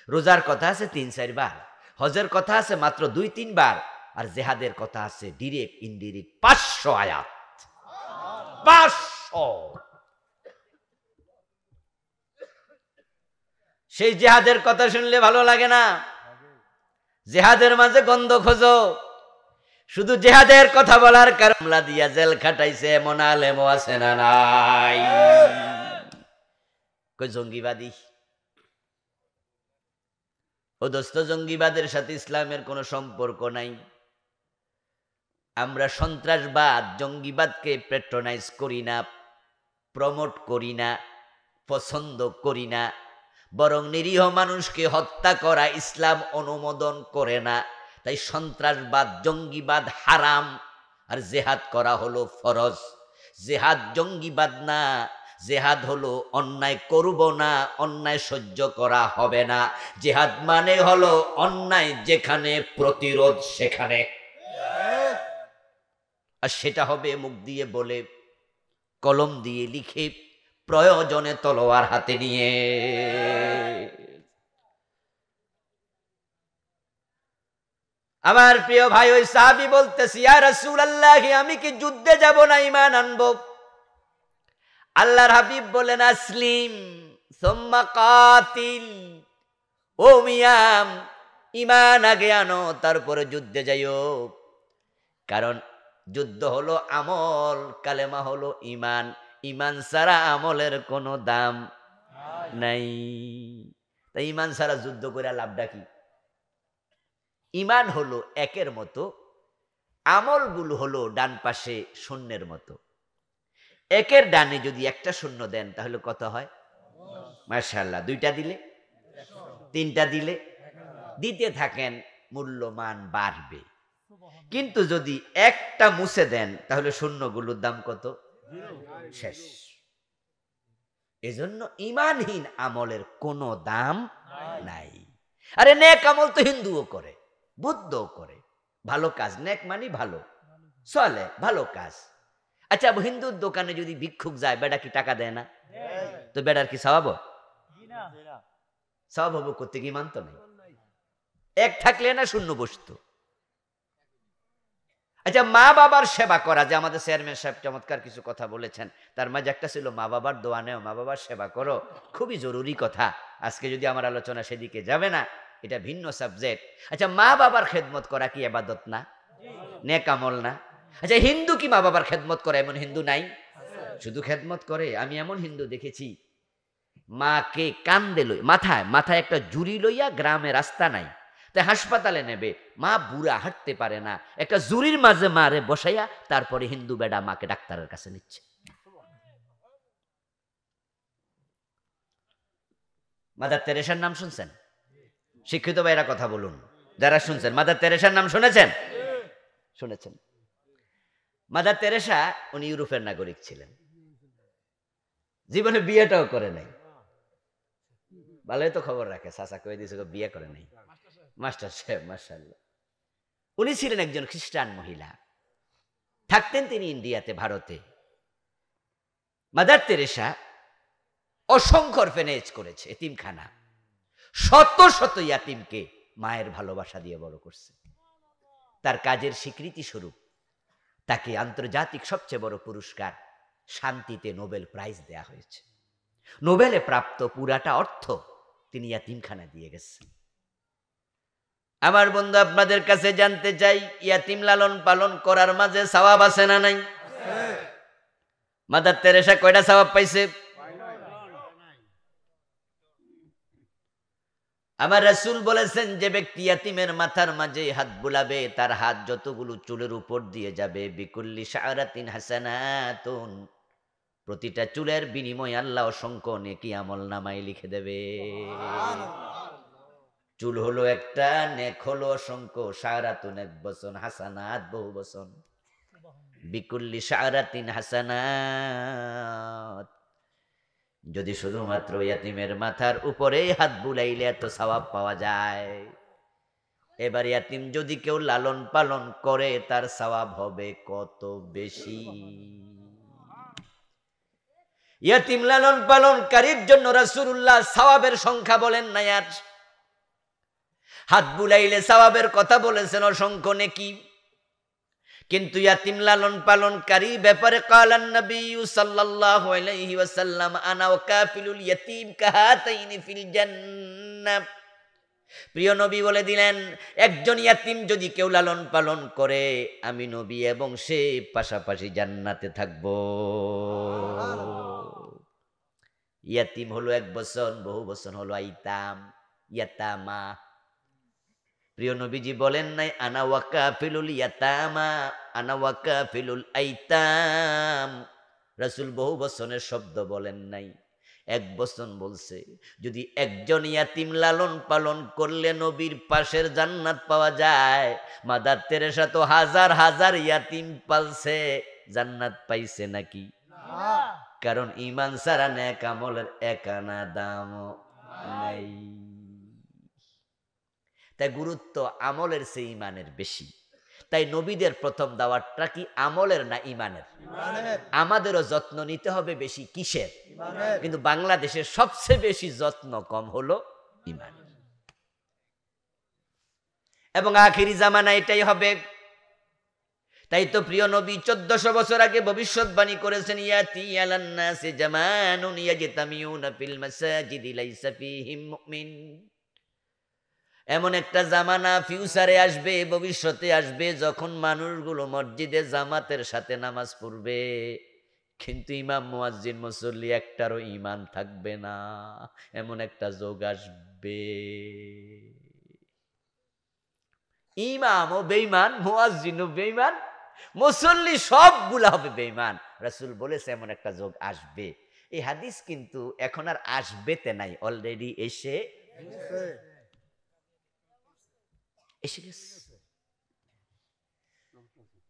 রোজার কথা আছে 3-4 বার, হজের কথা আছে মাত্র 2-3 বার, আর জিহাদের কথা আছে ডিরেক্ট ইনডিরেক্ট 500 আয়াত। 500। সেই জিহাদের কথা শুনলে ভালো লাগে না? জিহাদের মাঝে গন্ধ খোঁজো। শুধু জিহাদের কথা বলার কারণে দিয়া জেল খাটাইছে এমন আলেমও আছে না নাই? কই জঙ্গিবাদী। ও দোস্ত, জঙ্গিবাদের সাথে ইসলামের কোনো সম্পর্ক নাই। আমরা সন্ত্রাসবাদ, জঙ্গিবাদকে প্যাট্রোনাইজ করি না, প্রমোট করি না, পছন্দ করি না। বরং নিরীহ মানুষকে হত্যা করা ইসলাম অনুমোদন করে না। তাই সন্ত্রাসবাদ, জঙ্গিবাদ হারাম, আর জিহাদ করা হলো ফরজ। জিহাদ জঙ্গিবাদ না, জিহাদ হলো অন্যায় করব না, অন্যায় সহ্য করা হবে না। জিহাদ মানে হলো অন্যায় যেখানে, প্রতিরোধ সেখানে। আর সেটা হবে মুখ দিয়ে বলে, কলম দিয়ে লিখে, প্রয়োজনে তলোয়ার হাতে নিয়ে। আমার প্রিয় ভাই, ওই সাহাবী বলতেছি, ইয়া রাসূলুল্লাহ, আমি কি যুদ্ধে যাব না ঈমান আনবো? আল্লাহর হাবিব বলেন, আসলিম সুম্মা কাতিল। ও মিয়াম, ঈমান আগে আনো, তারপরে যুদ্ধে যাইও। কারণ যুদ্ধ হলো আমল, কালেমা হলো ঈমান। ঈমান ছাড়া আমলের কোনো দাম নাই। তাই ঈমান ছাড়া যুদ্ধ করে লাভটা কি? ঈমান হলো একের মতো, আমলগুলো হলো ডান পাশে শূন্যের মতো। একের ডানে যদি একটা শূন্য দেন তাহলে কত হয়? মাশাআল্লাহ। 2টা দিলে, 3টা দিলে, দিতে থাকেন, মূল্যমান বাড়বে। কিন্তু যদি একটা মুছে দেন তাহলে শূন্যগুলোর দাম কত? শেষ। এজন্য ঈমানহীন আমলের কোনো দাম নাই। আরে নেক আমল তো হিন্দুও করে, বুদ্ধও করে, ভালো কাজ। নেক মানে ভালো, চলে ভালো কাজ। আচ্ছা, হিন্দুর দোকানে যদি ভিক্ষুক যায়, বেটা কি টাকা দেয় না? তো বেটার কি স্বভাব? স্বভাব করতে কি মানতো নাই? এক থাকলে না শূন্য বসতো। আচ্ছা, মা বাবার সেবা করা, যে আমাদের চেয়ারম্যান সাহেব চমৎকার কিছু কথা বলেছেন, তার মাঝে একটা ছিল মা বাবার দোয়া নেও, মা বাবার সেবা করো, খুবই জরুরি কথা। আজকে যদি আমার আলোচনা সেদিকে যাবে না, এটা ভিন্ন সাবজেক্ট। আচ্ছা, মা বাবার খেদমত করা কি ইবাদত না, নেক আমল না? আচ্ছা, হিন্দু কি মা বাবার খেদমত করে? এমন হিন্দু নাই? শুধু খেদমত করে। আমি এমন হিন্দু দেখেছি, মাকে কান্দে লই, মাথায় একটা জুড়ি লইয়া, গ্রামে রাস্তা নাই, তাই হাসপাতালে নেবে, মা বুড়া, হাঁটতে পারে না, একটা জুরির মাঝে মারে বসাইয়া, তারপরে হিন্দু বেডা মাকে ডাক্তারের কাছে নিচ্ছে। মাদার তেরেসার নাম শুনছেন? শিক্ষিত ভাইরা কথা বলুন, যারা শুনছেন। মাদার তেরেসার নাম শুনেছেন? শুনেছেন। মাদার তেরেসা উনি ইউরোপের নাগরিক ছিলেন, জীবনে বিয়েটাও করে নাই। ভালোই তো খবর রাখে, চাচা কয়ে দিয়েছে বিয়ে করে নাই, মাস্টার সাহেব, মাশাআল্লাহ। উনি ছিলেন একজন খ্রিস্টান মহিলা, থাকতেন তিনি ইন্ডিয়াতে, ভারতে। মাদার তেরেসা অসংখ্য অরফেনেজ করেছে, এতিমখানা, শত শত ইয়াতিমকে মায়ের ভালোবাসা দিয়ে বড় করছে। তার কাজের স্বীকৃতি স্বরূপ তাকে আন্তর্জাতিক সবচেয়ে বড় পুরস্কার শান্তিতে নোবেল প্রাইজ দেয়া হয়েছে। নোবেলে প্রাপ্ত পুরাটা অর্থ তিনি ইয়াতিমখানা দিয়ে গেছেন। আমার বন্ধু, আপনাদের কাছে জানতে চাই, ইয়াতিম লালন পালন করার মাঝে সওয়াব আছে না নাই? মাদার তেরেসা কয়টা সওয়াব পাইছে? আমার রাসূল বলেছেন, যে ব্যক্তি ইয়াতিমের মাথার মাঝে হাত বুলাবে, তার হাত যতগুলো চুলের উপর দিয়ে যাবে, বিকুল্লি শাআরাতিন হাসানাতুন, প্রতিটা চুলের বিনিময়ে আল্লাহ অসংখ্য নেকি আমল নামায় লিখে দেবে। চুল হলো একটা, নেক হলো অসংখ্য, শাআরাতুন এক বচন, হাসানাত বহু বচন, বিকুল্লি শাআরাতিন হাসানাত। যদি শুধুমাত্র ইয়াতিমের মাথার উপরে হাত বুলাইলে এত সওয়াব পাওয়া যায়, এবার ইয়াতিম যদি কেউ লালন পালন করে, তার সওয়াব হবে কত বেশি। ইয়াতিম লালন পালনকারীর জন্য রাসূলুল্লাহ সওয়াবের সংখ্যা বলেন নাই, আর হাত বুলাইলে সওয়াবের কথা বলেছেন অসংখ্য নেকি। কিন্তু ইয়াতিম লালন পালনকারী ব্যাপারে কালান নবী সাল্লাল্লাহু আলাইহি ওয়াসাল্লাম, আনা ওয়া কাফিলুল ইয়াতিম কাহাতাইনি ফিল জান্নাহ। প্রিয় নবী বলে দিলেন, একজন ইয়াতিম যদি কেউ লালন পালন করে, আমি নবী এবং সে পাশাপাশি জান্নাতে থাকব। ইয়াতিম হলো এক বচন, বহু বচন হলো আইতাম, ইয়াতামা। প্রিয় নবীজি বলেন নাই আনা ওয়া কাফিলুল ইয়াতামা, আনা ওয়া কাফিলুল আইতাম। রাসূল বহু বচনের শব্দ বলেন নাই, এক বচন বলছে। যদি একজন ইয়াতিম লালন পালন করলে নবীর পাশের জান্নাত পাওয়া যায়, মাদার তেরেসা তো হাজার হাজার ইয়াতিম পালছে, জান্নাত পাইছে নাকি? কারণ ঈমান ছাড়া নেক আমলের এক আনা দামও নাই। তাই গুরুত্ব আমলের চেয়ে ঈমানের বেশি। তাই নবীদের প্রথম দাওয়াতটা কি আমলের না ঈমানের? আমাদেরও যত্ন নিতে হবে বেশি কিসের? কিন্তু বাংলাদেশের সবচেয়ে বেশি যত্ন কম হলো ঈমানের। এবং আখিরি জামানা এটাই হবে। তাই তো প্রিয় নবী 1400 বছর আগে ভবিষ্যৎবাণী করেছেন, ইয়াতি আলান নাসি জামানুন ইয়াজতামিউনা ফিল মাসাজিদি লাইসা ফীহিম মুমিন। এমন একটা জামানা ফিউচারে আসবে, ভবিষ্যতে আসবে, যখন মানুষগুলো মসজিদে জামাতের সাথে নামাজ পড়বে, কিন্তু ইমাম মুয়াজ্জিন মুসল্লি একটারও ঈমান থাকবে না। এমন একটা যুগ আসবে, ইমামও বেঈমান, মুয়াজ্জিনও বেঈমান, মুসল্লি সবগুলা হবে বেঈমান। রাসূল বলেছে এমন একটা যুগ আসবে। এই হাদিস কিন্তু এখন আর আসবেতে নাই, অলরেডি এসে গেছে।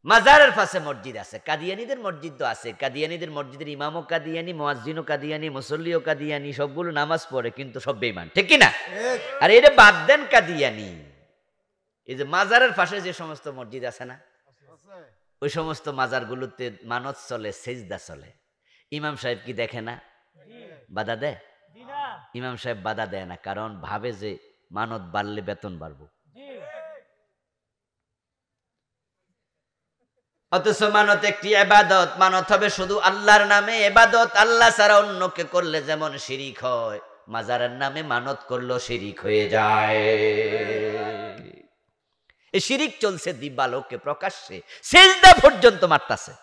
মাজারের পাশে মসজিদ আছে, কাদিয়ানীদের মসজিদ তো আছে, কাদিয়ানীদের মসজিদের ইমামও কাদিয়ানী, মুয়াজ্জিনও কাদিয়ানী, মুসল্লিও কাদিয়ানী, সবগুলো নামাজ পড়ে, কিন্তু সব বেঈমান, ঠিক কি না? আর এটা বাদ দেন কাদিয়ানী, এই যে মাজারের পাশে যে সমস্ত মসজিদ আছে না, ওই সমস্ত মাজারগুলোতে মানত চলে, সেজদা চলে, ইমাম সাহেব কি দেখে না? বাধা দেয়? ইমাম সাহেব বাধা দেয় না, কারণ ভাবে যে মানত বাড়লে বেতন বাড়বো। অথচ মানত একটি ইবাদত, মানত হবে শুধু আল্লাহর নামে ইবাদত। আল্লাহ ছাড়া অন্যকে করলে যেমন শিরিক হয়, মাজারের নামে মানত করলেও শিরিক হয়ে যায়। এই শিরিক চলছে দিবালোকে প্রকাশ্যে, সেজদা পর্যন্ত মারতাছে,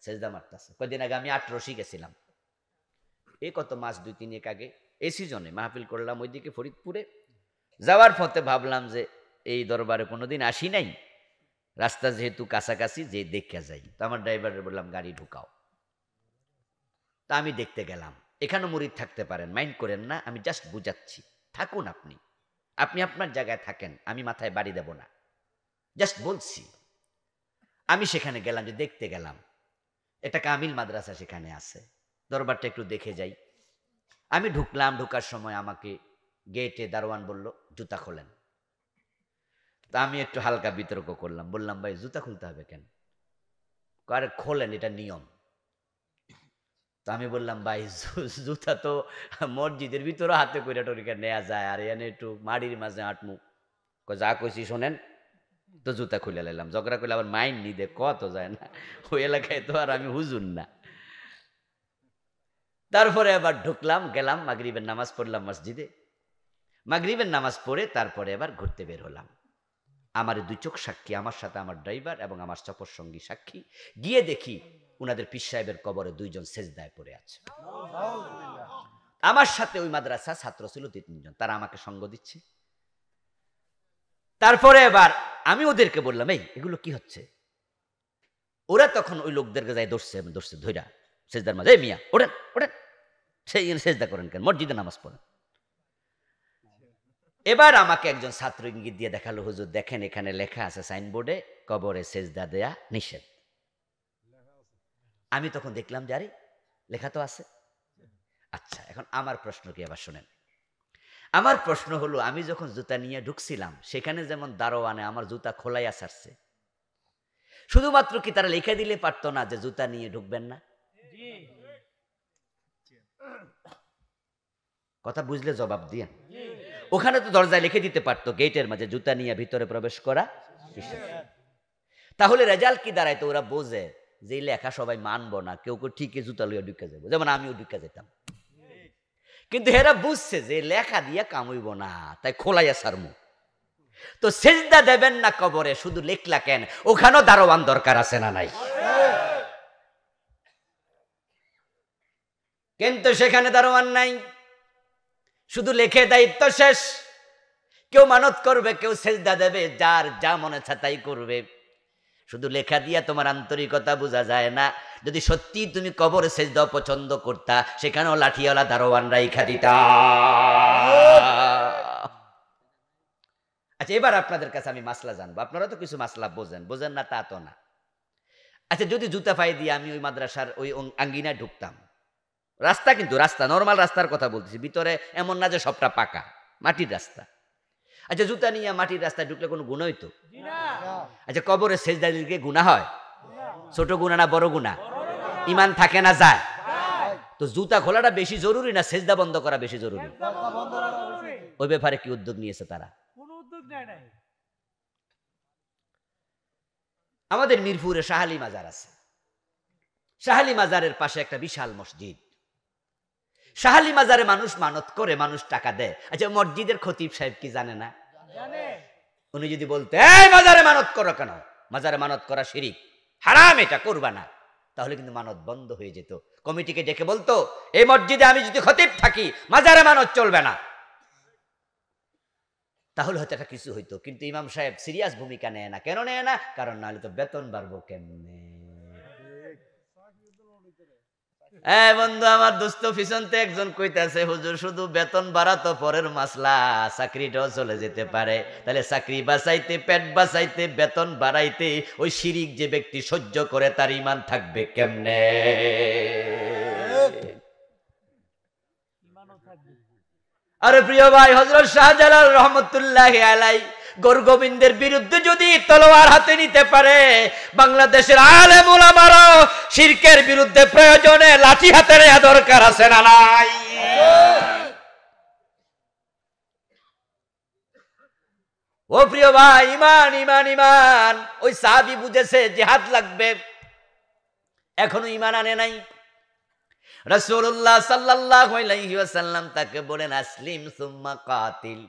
সেজদা মারতাছে। কদিন আগে আমি ৮ গেছিলাম, এই কত মাস ২-৩ আগে এই সিজনে মাহফিল করলাম ওইদিকে ফরিদপুরে। যাওয়ার পথে ভাবলাম যে এই দরবারে কোনোদিন আসি নাই, রাস্তা যেহেতু কাছাকাছি যে দেখে যাই। তো আমার ড্রাইভারের বললাম গাড়ি ঢুকাও। তা আমি দেখতে গেলাম। এখানে মুরিদ থাকতে পারেন, মাইন্ড করেন না, আমি জাস্ট বুঝাচ্ছি। থাকুন আপনি, আপনি আপনার জায়গায় থাকেন, আমি মাথায় বাড়ি দেব না, জাস্ট বলছি। আমি সেখানে গেলাম, যে দেখতে গেলাম একটা কামিল মাদ্রাসা সেখানে আছে, দরবারটা একটু দেখে যাই। আমি ঢুকলাম, ঢুকার সময় আমাকে গেটে দারোয়ান বলল জুতা খোলেন। তা আমি একটু হালকা বিতর্ক করলাম, বললাম ভাই জুতা খুলতে হবে কেন? আরে খোলেন, এটা নিয়ম। তো আমি বললাম ভাই জুতা তো মসজিদের ভিতরে হাতে করে টরিকা নেওয়া যায়, আর এনে একটু মাড়ির মাঝে আটমু। যা কইছি শোনেন, তো জুতা খুলে লাইলাম। ঝগড়া করলে আবার মাইন নিদে কত যায় না, ওই এলাকায় তো আর আমি হুজুর না। তারপরে আবার ঢুকলাম, গেলাম, মাগরিবের নামাজ পড়লাম মসজিদে। মাগরিবের নামাজ পড়ে তারপরে আবার ঘুরতে বের হলাম। আমার 2 চোখ সাক্ষী, আমার সাথে আমার ড্রাইভার এবং আমার সফর সঙ্গী সাক্ষী। গিয়ে দেখি উনাদের পীর সাহেবের কবরে 2 জন সেজদায় পড়ে আছে। আমার সাথে ওই মাদ্রাসা ছাত্র ছিল 2-3 জন, তারা আমাকে সঙ্গ দিচ্ছে। তারপরে এবার আমি ওদেরকে বললাম এই এগুলো কি হচ্ছে? ওরা তখন ওই লোকদেরকে যাই ধরছে ধইরা সেজদার মাঝে, এই মিয়া ওঠেন ওঠেন, সেই সেজদা করেন কেন, মসজিদে নামাজ পড়েন। এবার আমাকে একজন ছাত্র ইঙ্গিত দিয়ে দেখালো, হুজুর দেখেন এখানে লেখা আছে সাইনবোর্ডে কবরে সেজদা দেয়া নিষেধ। আমি তখন দেখলাম যে আরে লেখা তো আছে। আচ্ছা, এখন আমার প্রশ্ন কি আবার শোনেন। আমার প্রশ্ন হলো, আমি যখন জুতা নিয়ে ঢুকছিলাম সেখানে যেমন দারোয়ানে আমার জুতা খোলাইয়া ছাড়ছে, শুধুমাত্র কি তারা লিখে দিলে পারতো না যে জুতা নিয়ে ঢুকবেন না? কথা বুঝলে জবাব দিয়ে। ওখানে তো দরজায় লিখে দিতে পারতো গেটের মাঝে জুতা নিয়ে ভিতরে প্রবেশ করা নিষেধ। তাহলে রেজাল্ট কি দাঁড়াইতো? ওরা বোঝে যে লেখা সবাই মানবো না, কেউ কেউ ঠিকই জুতা লইয়া ঢুকে যাবো, যেমন আমিও ঢুকে যেতাম। কিন্তু এরা বুঝছে যে লেখা দিয়ে কামইব না, তাই খোলাইয়া সারমু। তো সেজদা দেবেন না কবরে, শুধু লেখলা কেন? ওখানেও দারোয়ান দরকার আছে না নাই? কিন্তু সেখানে দারোয়ান নাই, শুধু লেখে দায়িত্ব শেষ। কেউ মানত করবে, কেউ সেজদা দেবে, যার যা মনে চায় তাই করবে। শুধু লেখা দিয়া তোমার আন্তরিকতা বোঝা যায় না। যদি সত্যি তুমি কবরে সেজদা পছন্দ করতা, সেখানেও লাঠিওয়ালা দারোয়ান রাইখা দিতা। আচ্ছা, এবার আপনাদের কাছে আমি মাসলা জানবো। আপনারা তো কিছু মাসলা বোঝেন না তা তো না। আচ্ছা, যদি জুতা পায়ে দিয়ে আমি ওই মাদ্রাসার ওই আঙ্গিনায় ঢুকতাম, রাস্তা কিন্তু রাস্তা, নর্মাল রাস্তার কথা বলতেছি, ভিতরে এমন না যে সবটা পাকা, মাটির রাস্তা। আচ্ছা, জুতা নিয়ে মাটির রাস্তায় ঢুকলে কোনো গুনাহ হইতো? আচ্ছা, কবরে সেজদা দিলে গুনাহ হয়? ছোট গুনাহ না বড় গুনাহ? ঈমান থাকে না যায়? তো জুতা খোলাটা বেশি জরুরি না সেজদা বন্ধ করা বেশি জরুরি? ওই ব্যাপারে কি উদ্যোগ নিয়েছে তারা? আমাদের মিরপুরে শাহালি মাজার আছে। শাহালি মাজারের পাশে একটা বিশাল মসজিদ। শাহালি মাজারে মানুষ মানত করে, মানুষ টাকা দেয়। আচ্ছা, মসজিদের খতিব সাহেব কি জানে না? উনি যদি বলতে এই মাজারে মানত করো কেন, মাজারে মানত করা শিরিক, হারাম, এটা করবা না, তাহলে কিন্তু মানত বন্ধ হয়ে যেত। কমিটিকে ডেকে বলতো এই মসজিদে আমি যদি খতিব থাকি মাজারে মানত চলবে না, তাহলে হয়তো এটা কিছু হইতো। কিন্তু ইমাম সাহেব সিরিয়াস ভূমিকা নেয় না। কেন নেয় না? কারণ নাহলে তো বেতন বাড়বো কেমনে। বন্ধু আমার দোস্ত পিছনতে একজন কইতাছে, হুজুর শুধু বেতন বাড়া তো পরের মাসলা, চাকরিটাও চলে যেতে পারে। তাহলে চাকরি বাঁচাইতে, পেট বাঁচাইতে, বেতন বাড়াইতে ওই শিরিক যে ব্যক্তি সহ্য করে তার ঈমান থাকবে কেমনে? আরে প্রিয় ভাই, হযরত শাহজালাল রহমতুল্লাহি আলাইহি গৌর গোবিন্দের বিরুদ্ধে যদি তলোয়ার হাতে নিতে পারে, বাংলাদেশের আলেম উলামারাও শিরকের বিরুদ্ধে প্রয়োজনে লাঠি হাতে নেওয়া দরকার আছে না নাই? ও প্রিয় ভাই, ইমান ইমান ইমান। ওই সাহাবী বুঝেছে জিহাদ লাগবে, এখনো ইমান আনে নাই। রাসূলুল্লাহ সাল্লাল্লাহু আলাইহি ওয়াসাল্লাম তাকে বলেন, আসলিম সুম্মা কাতিল,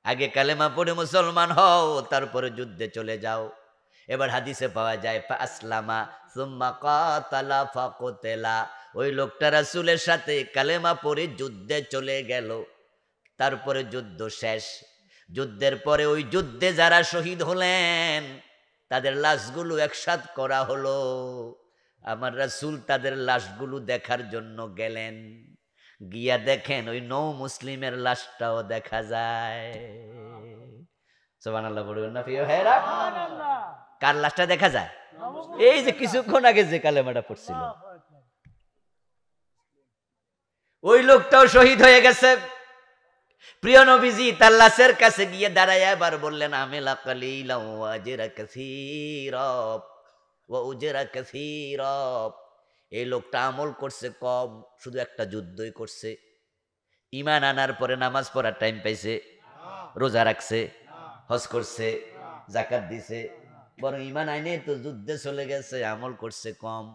আগে কালেমা পড়ে মুসলমান হও, তারপরে যুদ্ধে চলে যাও। এবার হাদিসে পাওয়া যায় আসলামা সুম্মা কাতালা ফাকুতিলা, ওই লোকটা রাসূলের সাথে কালেমা পড়ে যুদ্ধে চলে গেল, তারপরে যুদ্ধ শেষ। যুদ্ধের পরে ওই যুদ্ধে যারা শহীদ হলেন তাদের লাশগুলো একসাথ করা হলো। আমার রাসূল তাদের লাশগুলো দেখার জন্য গেলেন, গিয়া দেখেন ওই নৌ মুসলিমের লাশটাও দেখা যায়। সুবহানাল্লাহ বলবেন না প্রিয় ভাইরা? কার লাশটা দেখা যায়? এই যে কিছুক্ষণ আগে যে কালেমাটা পড়ছিল, ওই লোকটাও শহীদ হয়ে গেছে। প্রিয় নবীজি তার লাশের কাছে গিয়ে দাঁড়ায় এবার বললেন, আমিলা কালিলা ওয়া আজরা কাসীরা ওয়া উজরা কাসীরা। এই লোকটা আমল করছে কম, শুধু একটা যুদ্ধই করছে। ঈমান আনার পরে নামাজ পড়ার টাইম পাইছে, রোজা রাখছে, হজ করছে, যাকাত দিছে, বরং ঈমান আইনে তো যুদ্ধে চলে গেছে, আমল করছে কম।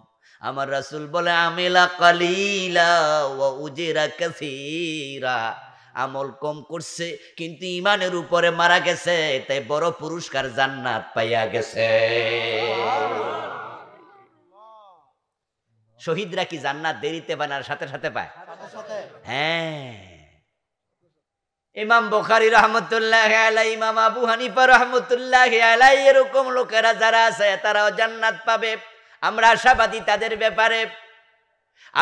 আমার রাসূল বলে, আমিলা কালিলা ওয়া উজরা কাসীরা, আমল কম করছে কিন্তু ইমানের উপরে মারা গেছে, তাই বড় পুরস্কার জান্নাত পাইয়া গেছে। শহীদরা কি জান্নাত দেরিতে বানার সাথে সাথে পায়? হ্যাঁ। ইমাম বুখারী রাহমাতুল্লাহি আলাইহি, ইমাম আবু হানিফা রাহমাতুল্লাহি আলাইহি, এরকম লোকেরা যারা আছে তারাও জান্নাত পাবে। আমরা আশাবাদী তাদের ব্যাপারে।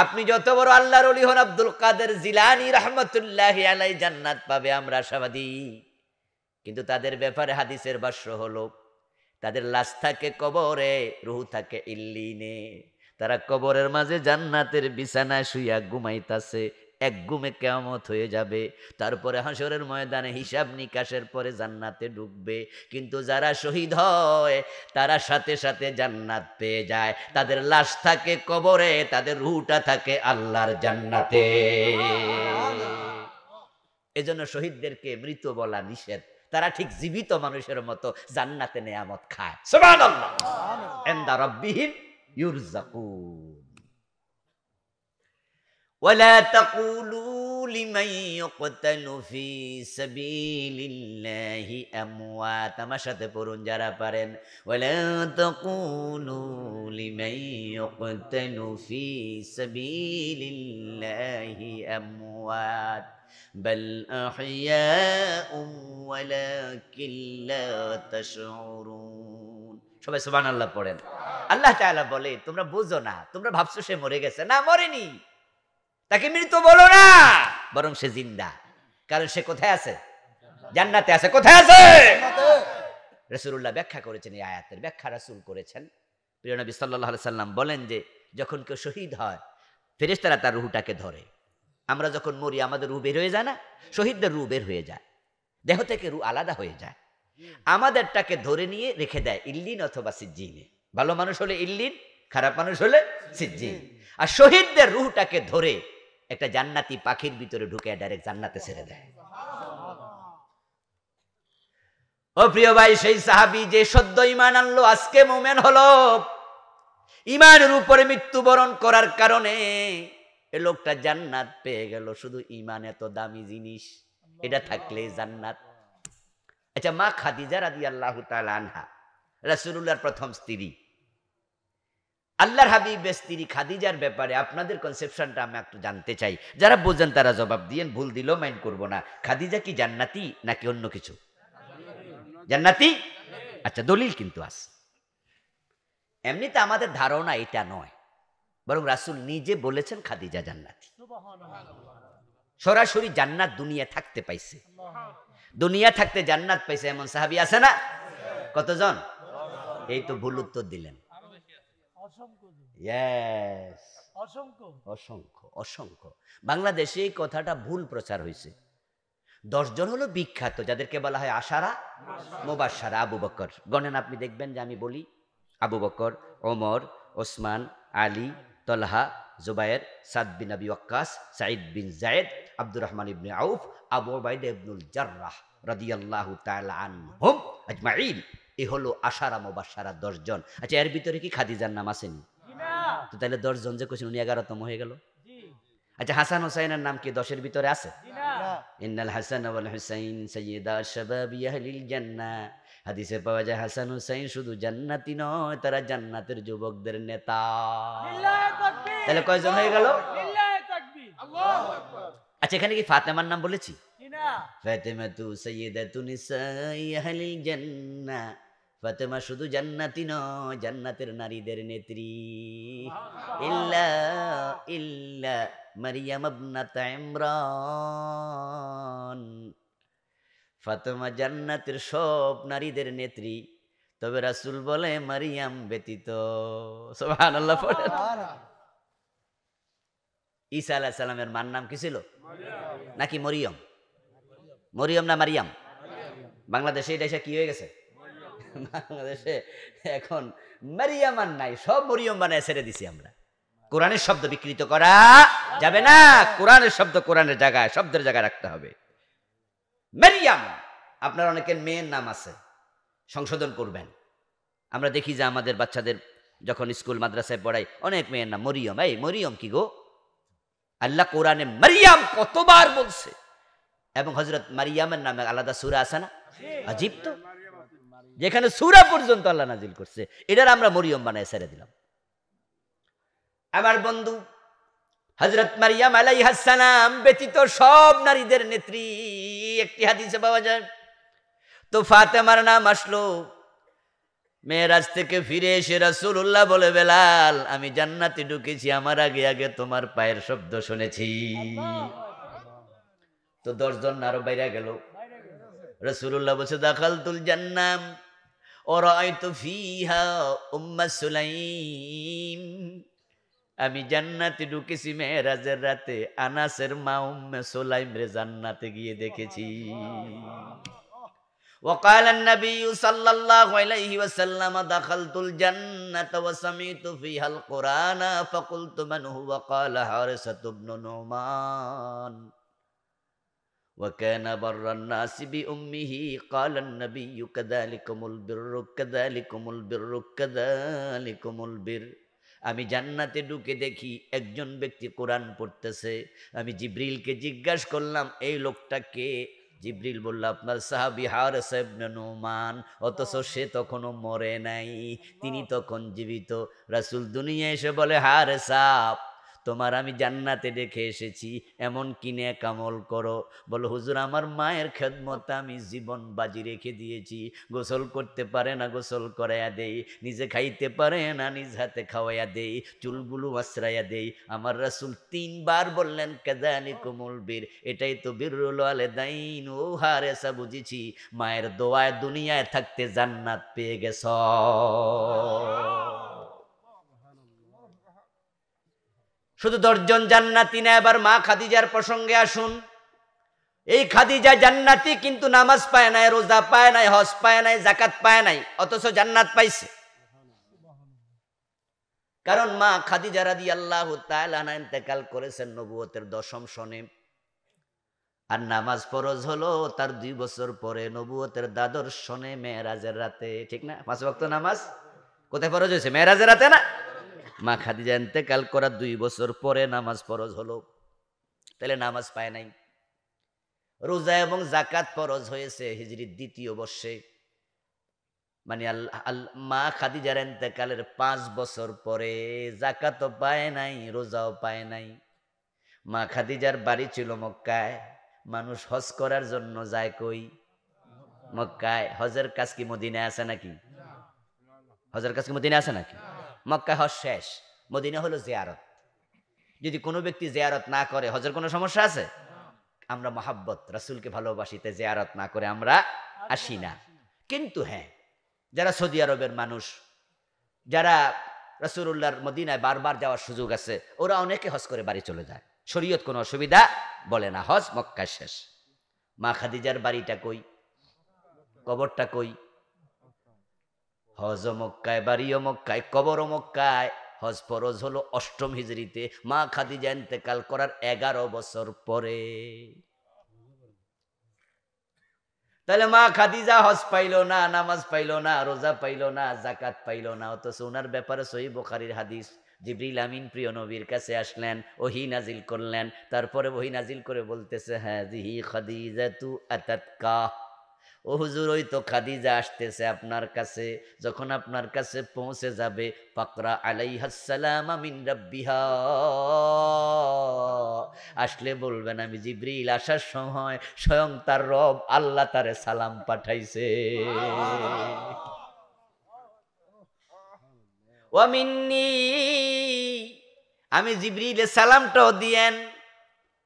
আপনি যত বড় আল্লাহর ওলি হন, আব্দুল কাদের জিলানী রাহমাতুল্লাহি আলাইহি জান্নাত পাবে, আমরা আশাবাদী। কিন্তু তাদের ব্যাপারে হাদিসের ভাষ্য হলো, তাদের লাশ থাকে কবরে, রূহ থাকে ইল্লিনে। তারা কবরের মাঝে জান্নাতের বিছানায় শুইয়া ঘুমাইতাছে, এক ঘুমে কিয়ামত হয়ে যাবে, তারপরে হাসরের ময়দানে হিসাব নিকাশের পরে জান্নাতে ঢুকবে। কিন্তু যারা শহীদ হয় তারা সাথে সাথে জান্নাত পেয়ে যায়। তাদের লাশ থাকে কবরে, তাদের রূহটা থাকে আল্লাহর জান্নাতে। এজন্য শহীদদেরকে মৃত বলা নিষেধ। তারা ঠিক জীবিত মানুষের মতো জান্নাতে নেয়ামত খায়। সুবহানাল্লাহ। ইনদা রাব্বিহিম ইউরযাকুন। ওয়ালা তাকুলু লিমান ইয়ুকতালু ফি সাবিলিল্লাহি আমওয়াত। আমার সাথে পড়ুন যারা পারেন, ওয়ালা তাকুলু লিমান ইয়ুকতালু ফি সাবিলিল্লাহি আমওয়াত বাল আহইয়াউম ওয়ালাকিন লা তাশউরুন। সবাই সুবহানাল্লাহ পড়েন। আল্লাহ তাআলা বলে, তোমরা বুঝো না, তোমরা ভাবছো সে মরে গেছে, না মরেনি। তাকে মৃত বলো না, বরং সে জিন্দা। কারণ সে কোথায় আছে? জান্নাতে আছে। কোথায় আছে? রাসূলুল্লাহ ব্যাখ্যা করেছেন, এই আয়াতের ব্যাখ্যা রাসূল করেছেন। প্রিয় নবী সাল্লাল্লাহু আলাইহি সাল্লাম বলেন যে যখন কেউ শহীদ হয়, ফেরেশতারা তার রূহটাকে ধরে। আমরা যখন মরি আমাদের রূহ বের হয়ে যায় না? শহীদদের রূহ বের হয়ে যায়, দেহ থেকে রূহ আলাদা হয়ে যায়। আমাদেরটাকে ধরে নিয়ে রেখে দেয় ইল্লিন অথবা সিজ্জিনে। ভালো মানুষ হলে ইল্লিন, খারাপ মানুষ হলে সিজ্জিন। আর শহীদদের রূহটাকে ধরে একটা জান্নাতি পাখির ভিতরে ঢুকে ডাইরেক্ট জান্নাতে ছেড়ে দেয়। ও প্রিয় ভাই, সেই সাহাবী যে সদ্য ঈমান আনলো, আজকে মুমিন হলো, ঈমানের উপরে মৃত্যুবরণ করার কারণে এই লোকটা জান্নাত পেয়ে গেল। শুধু ঈমান এত দামি জিনিস, এটা থাকলে জান্নাত। আচ্ছা, মা খাদিজা রাদিয়াল্লাহু তাআলা আনহা, রাসূলুল্লাহর প্রথম স্ত্রী, আল্লাহর হাবিবের স্ত্রী খাদিজার ব্যাপারে আপনাদের কনসেপশনটা আমি একটু জানতে চাই। যারা বোঝেন তারা জবাব দিয়েন, ভুল দিলেও মাইন্ড করবো না। খাদিজা কি জান্নাতি নাকি অন্য কিছু? জান্নাতি। আচ্ছা, দলিল কিন্তু আছে। এমনিতে আমাদের ধারণা এটা নয়, বরং রাসূল নিজে বলেছেন খাদিজা জান্নাতি। সরাসরি জান্নাত দুনিয়া থাকতে পাইছে। দুনিয়া থাকতে জান্নাত পাইছে এমন সাহাবী আছে না? কতজন? এই তো ভুল উত্তর দিলেন। অসংখ্য অসংখ্য। বাংলাদেশে এই কথাটা ভুল প্রচার হয়েছে। 10 জন হলো বিখ্যাত, যাদেরকে বলা হয় আশারা মুবাশশারা। আবু বকর গণেন, আপনি দেখবেন যে আমি বলি আবু বকর, ওমর, ওসমান, আলী, তলহা, জুবায়ের, সাদ বিন আবি ওয়াক্কাস, সাঈদ বিন যায়েদ, আব্দুর রহমান ইবনে আউফ, আবু উবাইদা ইবনুল জাররাহ রাদিয়াল্লাহু তাআলা আনহুম আজমাইন। এ হলো আশারা মুবাশশারা 10 জন। আচ্ছা, এর ভিতরে কি খাদিজার নাম আসেনি? তো তাহলে 10 জন যে কইছেন উনি 11তম হয়ে গেল। আচ্ছা, হাসান হুসাইনের নাম কি 10 এর ভিতরে আছে? ইন্নাল হাসান ওয়াল হুসাইন সাইয়্যিদা শাবাবি আহলিল জান্নাহ। হাদিসে পাওয়া যায় হাসান হুসাইন শুধু জান্নাতি নয়, তারা জান্নাতের যুবকদের নেতা। তাহলে কয়জন হয়ে গেল? আচ্ছা, এখানে কি ফাতেমার নাম বলেছি? ফাতেমাতু সাইয়্যিদাতু নিসাই আহলিল জান্নাহ। ফাতেমা শুধু জান্নাতি নয়, জান্নাতের নারীদের নেত্রী। ইল্লা ইল্লা মারিয়াম ইবনাত ইমরান। ফাতেমা জান্নাতের সব নারীদের নেত্রী, তবে রাসূল বলে মারিয়াম ব্যতীত। সুবহানাল্লাহ পড়েন। ঈসা আলাইহিস সালামের মার নাম কি ছিল? নাকি মরিয়ম? মরিয়ম না মারিয়াম? বাংলাদেশে এটা এসে কি হয়ে গেছে? বাংলাদেশে এখন মারিয়াম আর নাই, সব মরিয়ম বানায় ছেড়ে দিছি আমরা। কোরআনের শব্দ বিকৃত করা যাবে না। কোরআনের শব্দ কোরআনের জায়গায়, শব্দের জায়গায় রাখতে হবে। মারিয়াম, আপনার অনেকের মেয়ের নাম আছে, সংশোধন করবেন। আমরা দেখি যে আমাদের বাচ্চাদের যখন স্কুল মাদ্রাসায় পড়াই, অনেক মেয়ের নাম মরিয়ম। এই মরিয়ম কি গো? আল্লাহ কোরআনে মারিয়াম কতবার বলছে, এবং হযরত মারিয়ামের নামে আলাদা সূরা আছে না? আজীব তো, যেখানে সূরা পর্যন্ত আল্লাহ নাজিল করছে, এটার আমরা মরিয়ম বানায় ছেড়ে দিলাম। আমার বন্ধু, হযরত মারিয়াম আলাইহিস সালাম ব্যতীত সব নারীদের নেত্রী। একটি হাদিসে পাওয়া যায়, তো ফাতেমার নাম আসলো। মেরাজ থেকে ফিরে এসে রাসূলুল্লাহ বলে, বেলাল, আমি জান্নাতে ঢুকেছি, আমার আগে আগে তোমার পায়ের শব্দ শুনেছি। তো 10 জন আরো বাইরে গেল। রাসূলুল্লাহ বলছে, দাখালতুল জান্নাহ ওয়া রাআইতু ফিহা উম্মা সুলাইম। আমি জান্নাতে ঢুকেছি মেরাজের রাতে, আনাসের মা উম্মে সুলাইম রে জান্নাতে গিয়ে দেখেছি। وقال النبي صلى الله عليه وسلم دخلت الجنة وسمعت فيها القرآن فقلت من هو؟ قال حارثة بن نعمان وكان بر الناس بأمه. قال النبي كذلكم البر كذلكم البر كذلكم البر. আমি জান্নাতে ঢুকে দেখি একজন ব্যক্তি কোরআন পড়তেছে। আমি জিবরিলকে জিজ্ঞাসা করলাম, এই লোকটা কে? জিবরিল বলল, আপনার সাহাবী হারিস ইবনে নুমান। অথচ সে তখনও মরে নাই, তিনি তখন জীবিত। রাসূল দুনিয়ায় এসে বলে, হারিসা, তোমার আমি জান্নাতে দেখে এসেছি, এমন কি নেক আমল করো? বলো, হুজুর, আমার মায়ের খেদমতে আমি জীবন বাজি রেখে দিয়েছি। গোসল করতে পারে না, গোসল করাইয়া দেই। নিজে খাইতে পারে না, নিজ হাতে খাওয়াইয়া দেই। চুলগুলো আশ্রাইয়া দেই। আমার রাসূল 3 বার বললেন, কাযালিকুমুল বীর, এটাই তো বিররুল ওয়ালিদাইন। ও হারেসা, বুঝেছি মায়ের দোয়ায় দুনিয়ায় থাকতে জান্নাত পেয়ে গেছ। শুধু 10 জন জান্নাতি না, এবার মা খাদিজার প্রসঙ্গে আসুন। এই খাদিজা জান্নাতি, কিন্তু নামাজ পায় নাই, রোজা পায় নাই, হজ পায় নাই, যাকাত পায় নাই, অথচ জান্নাত পাইছে। কারণ মা খাদিজা রাদিয়াল্লাহু তাআলা আনহা ইন্তেকাল করেছেন নবুয়তের 10ম সনে, আর নামাজ ফরজ হলো তার 2 বছর পরে, নবুয়তের 12 সনে, মেরাজের রাতে। ঠিক না? 5 ওয়াক্ত নামাজ কোথায় ফরজ হয়েছে? মেরাজের রাতে না? মা খাদিজা ইন্তেকাল করার 2 বছর পরে নামাজ ফরজ হলো। তাহলে নামাজ পায় নাই। রোজা এবং যাকাত ফরজ হয়েছে হিজরির 2য় বর্ষে, মানে মা খাদিজার ইন্তেকালের 5 বছর পরে। যাকাতও পায় নাই, রোজাও পায় নাই। মা খাদিজার বাড়ি ছিল মক্কায়। মানুষ হজ করার জন্য যায় কই? মক্কায়। হজের কাজ কি মদিনায় আছে নাকি? হজের কাজ কি মদিনায় আছে নাকি? মক্কায় হজ শেষ, মদিনা হলো জিয়ারত। যদি কোনো ব্যক্তি জিয়ারত না করে, হজের কোনো সমস্যা আছে? আমরা মহাব্বত, রাসূলকে ভালোবাসিতে জিয়ারত না করে আমরা আসি না। কিন্তু হ্যাঁ, যারা সৌদি আরবের মানুষ, যারা রাসূলুল্লাহর মদিনায় বারবার যাওয়ার সুযোগ আছে, ওরা অনেকে হজ করে বাড়ি চলে যায়। শরীয়ত কোনো অসুবিধা বলে না, হজ মক্কায় শেষ। মা খাদিজার বাড়িটা কই? কবরটা কই? হজও মক্কায়, বাড়িও মক্কায়, কবরও মক্কায়। হজ ফরজ হলো 8ম হিজরিতে, মা খাদিজা ইন্তেকাল করার 11 বছর পরে। তাহলে মা খাদিজা হজ পাইলো না, নামাজ পাইলো না, রোজা পাইলো না, জাকাত পাইলো না, অথচ ওনার ব্যাপারে সহিহ বুখারীর হাদিস, জিবরিল আমিন প্রিয় নবীর কাছে আসলেন, ওহী নাজিল করলেন, তারপরে ওহী নাজিল করে বলতেছে, হাযিহি খাদিজাতু আতাতকা, ও হুজুর ওই তো খাদিজা আসতেছে আপনার কাছে, যখন আপনার কাছে পৌঁছে যাবে ফাকরা আলাইহাস সালাম মিন রাব্বিহা, আসলে বলবেন আমি জিবরিল আসার সময় স্বয়ং তার রব আল্লাহ তারে সালাম পাঠাইছে। ওয়া মিন্নি, আমি জিবরিলের সালামটাও দিয়েন।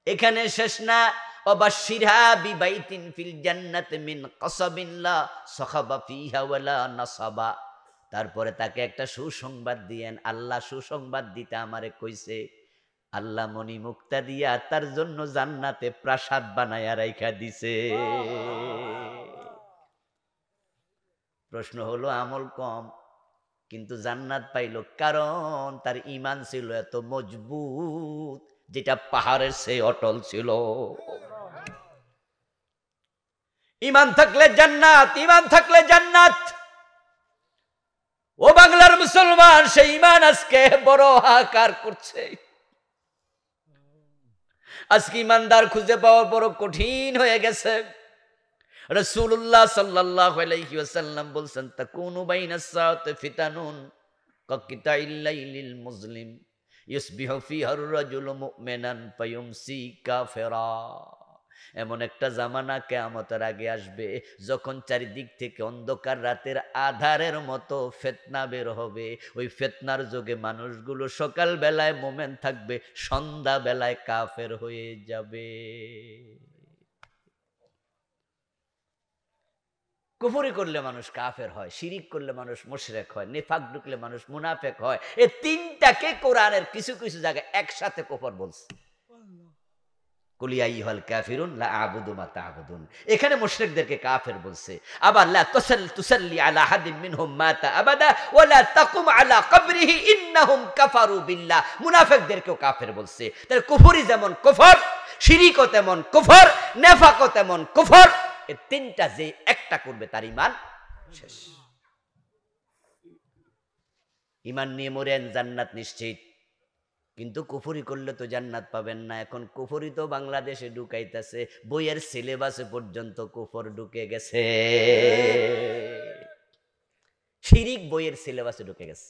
এখানে শেষ না, ওয়াবাশশিরহা বিবাইতিন ফিল জান্নাতি মিন কাসাবিন লা সাখাবা ফিহা ওয়ালা নাসাবা, তারপরে তাকে একটা সুসংবাদ দিয়েন। আল্লাহ সুসংবাদ দিতে আমারে কইছে, আল্লাহ মনি মুক্তা দিয়া তার জন্য জান্নাতে প্রাসাদ বানায়া রাইখা দিছে। প্রশ্ন হলো আমল কম কিন্তু জান্নাত পাইল, কারণ তার ঈমান ছিল এত মজবুত যেটা পাহাড়ের চেয়ে অটল ছিল। ঈমান থাকলে জান্নাত, ঈমান থাকলে জান্নাত। ও বাংলার মুসলমান, সেই ঈমান আজকে বড় হাহাকার করছে। আজকে ঈমানদার খুঁজে পাওয়া বড় কঠিন হয়ে গেছে। রাসূলুল্লাহ সাল্লাল্লাহু আলাইহি ওয়াসাল্লাম বলছেন, তাকুনু বাইনাস সাআতি ফিতানুন কাকিতাইল লাইলিল মুজলিম ইউসবিহু ফিহা আর-রাজুলু মুমিনান ফায়ুমসি কাফিরা। এমন একটা জামানা কিয়ামতের আগে আসবে যখন চারিদিক থেকে অন্ধকার রাতের আধারের মতো ফিতনা বের হবে। ওই ফিতনার যুগে মানুষগুলো সকাল বেলায় মুমিন থাকবে, সন্ধ্যা বেলায় কাফের হয়ে যাবে। কুফরি করলে মানুষ কাফের হয়, শিরিক করলে মানুষ মুশরিক হয়, নিফাক ঢুকলে মানুষ মুনাফিক হয়। এই তিনটাকে কোরআনের কিছু কিছু জায়গায় একসাথে কুফর বলছে। কুল ইয়া আইয়ুহাল কাফিরুন লা আ'বুদু মা তা'বুদুন, এখানে মুশরিকদেরকে কাফের বলছে। আবার লা তুসাল্লি আলা হাদিম মিনহুম মাতা আবাদা ওয়া লা তাকুম আলা কবরিহি ইন্নাহুম কাফারু বিল্লাহ, মুনাফিকদেরকেও কাফের বলছে। তাহলে কুফরি যেমন কুফর, শিরিকও তেমন কুফর, নিফাকও তেমন কুফর। এই তিনটা যে একটা করবে তার ঈমান শেষ। ঈমান নিয়ে মরেন জান্নাত নিশ্চিত, কিন্তু কুফরি করলে তো জান্নাত পাবেন না। এখন কুফরি তো বাংলাদেশে ঢুকাইতেছে, বইয়ের সিলেবাসে পর্যন্ত কুফর ঢুকে গেছে। শিরিক বইয়ের সিলেবাসে ঢুকে গেছে।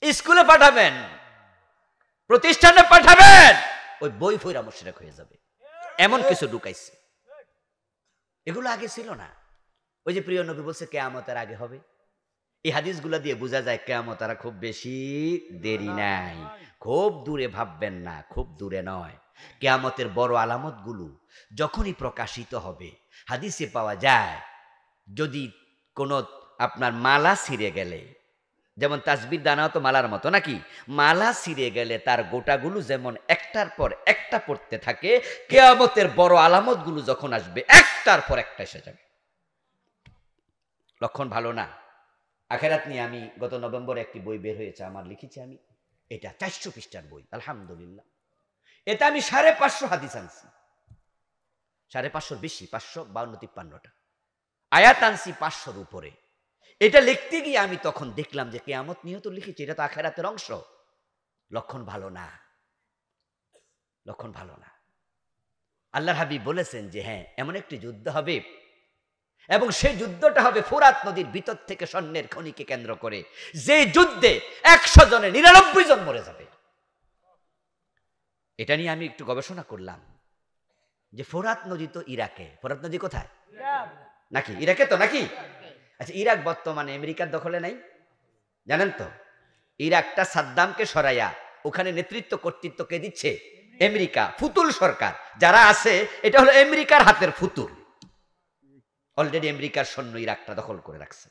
স্কুলে পাঠাবেন, প্রতিষ্ঠানে পাঠাবেন, ওই বই ফইরা মুশরিক হয়ে যাবে, এমন কিছু ঢুকাইছে। এগুলো আগে ছিল না। ওই যে প্রিয় নবী বলছে কিয়ামতের আগে হবে, এই হাদিসগুলো দিয়ে বোঝা যায় কিয়ামত আর খুব বেশি দেরি নাই। খুব দূরে ভাববেন না, খুব দূরে নয়। কিয়ামতের বড় আলামতগুলো যখনই প্রকাশিত হবে, হাদিসে পাওয়া যায় যদি কোনো আপনার মালা ছিঁড়ে গেলে, যেমন তাসবির দানাও তো মালার মতো নাকি, মালা ছিঁড়ে গেলে তার গোটাগুলো যেমন একটার পর একটা পড়তে থাকে, কিয়ামতের বড় আলামতগুলো যখন আসবে একটার পর একটা এসে যাবে। লক্ষণ ভালো না। আখেরাত নিয়ে আমি গত নভেম্বরে একটি বই বের হয়েছে আমার, লিখেছি আমি, এটা 400 পৃষ্ঠার বই, আলহামদুলিল্লাহ। এটা আমি 550 হাদিস আনছি, 550 বেশি, 552-53টা আয়াত আনছি, 500-র উপরে। এটা লিখতে গিয়ে আমি তখন দেখলাম যে কিয়ামত নিয়ে তো লিখেছি, এটা তো আখেরাতের অংশ। লক্ষণ ভালো না, লক্ষণ ভালো না। আল্লাহর হাবিব বলেছেন যে হ্যাঁ, এমন একটি যুদ্ধ হবে এবং সেই যুদ্ধটা হবে ফোরাত নদীর ভিতর থেকে স্বর্ণের খনিকে কেন্দ্র করে, যে যুদ্ধে 100 জনে 99 জন মরে যাবে। এটা নিয়ে আমি একটু গবেষণা করলাম যে ফোরাত নদী তো ইরাকে, ফোরাত নদী কোথায় নাকি ইরাকে তো নাকি? আচ্ছা, ইরাক বর্তমানে আমেরিকার দখলে নাই জানেন তো? ইরাকটা সাদ্দামকে সরাইয়া ওখানে নেতৃত্ব কর্তৃত্ব কে দিচ্ছে? আমেরিকা। ফুতুল সরকার যারা আছে, এটা হলো আমেরিকার হাতের ফুতুল। অলরেডি আমেরিকার সৈন্য ইরাকটা দখল করে রাখছে।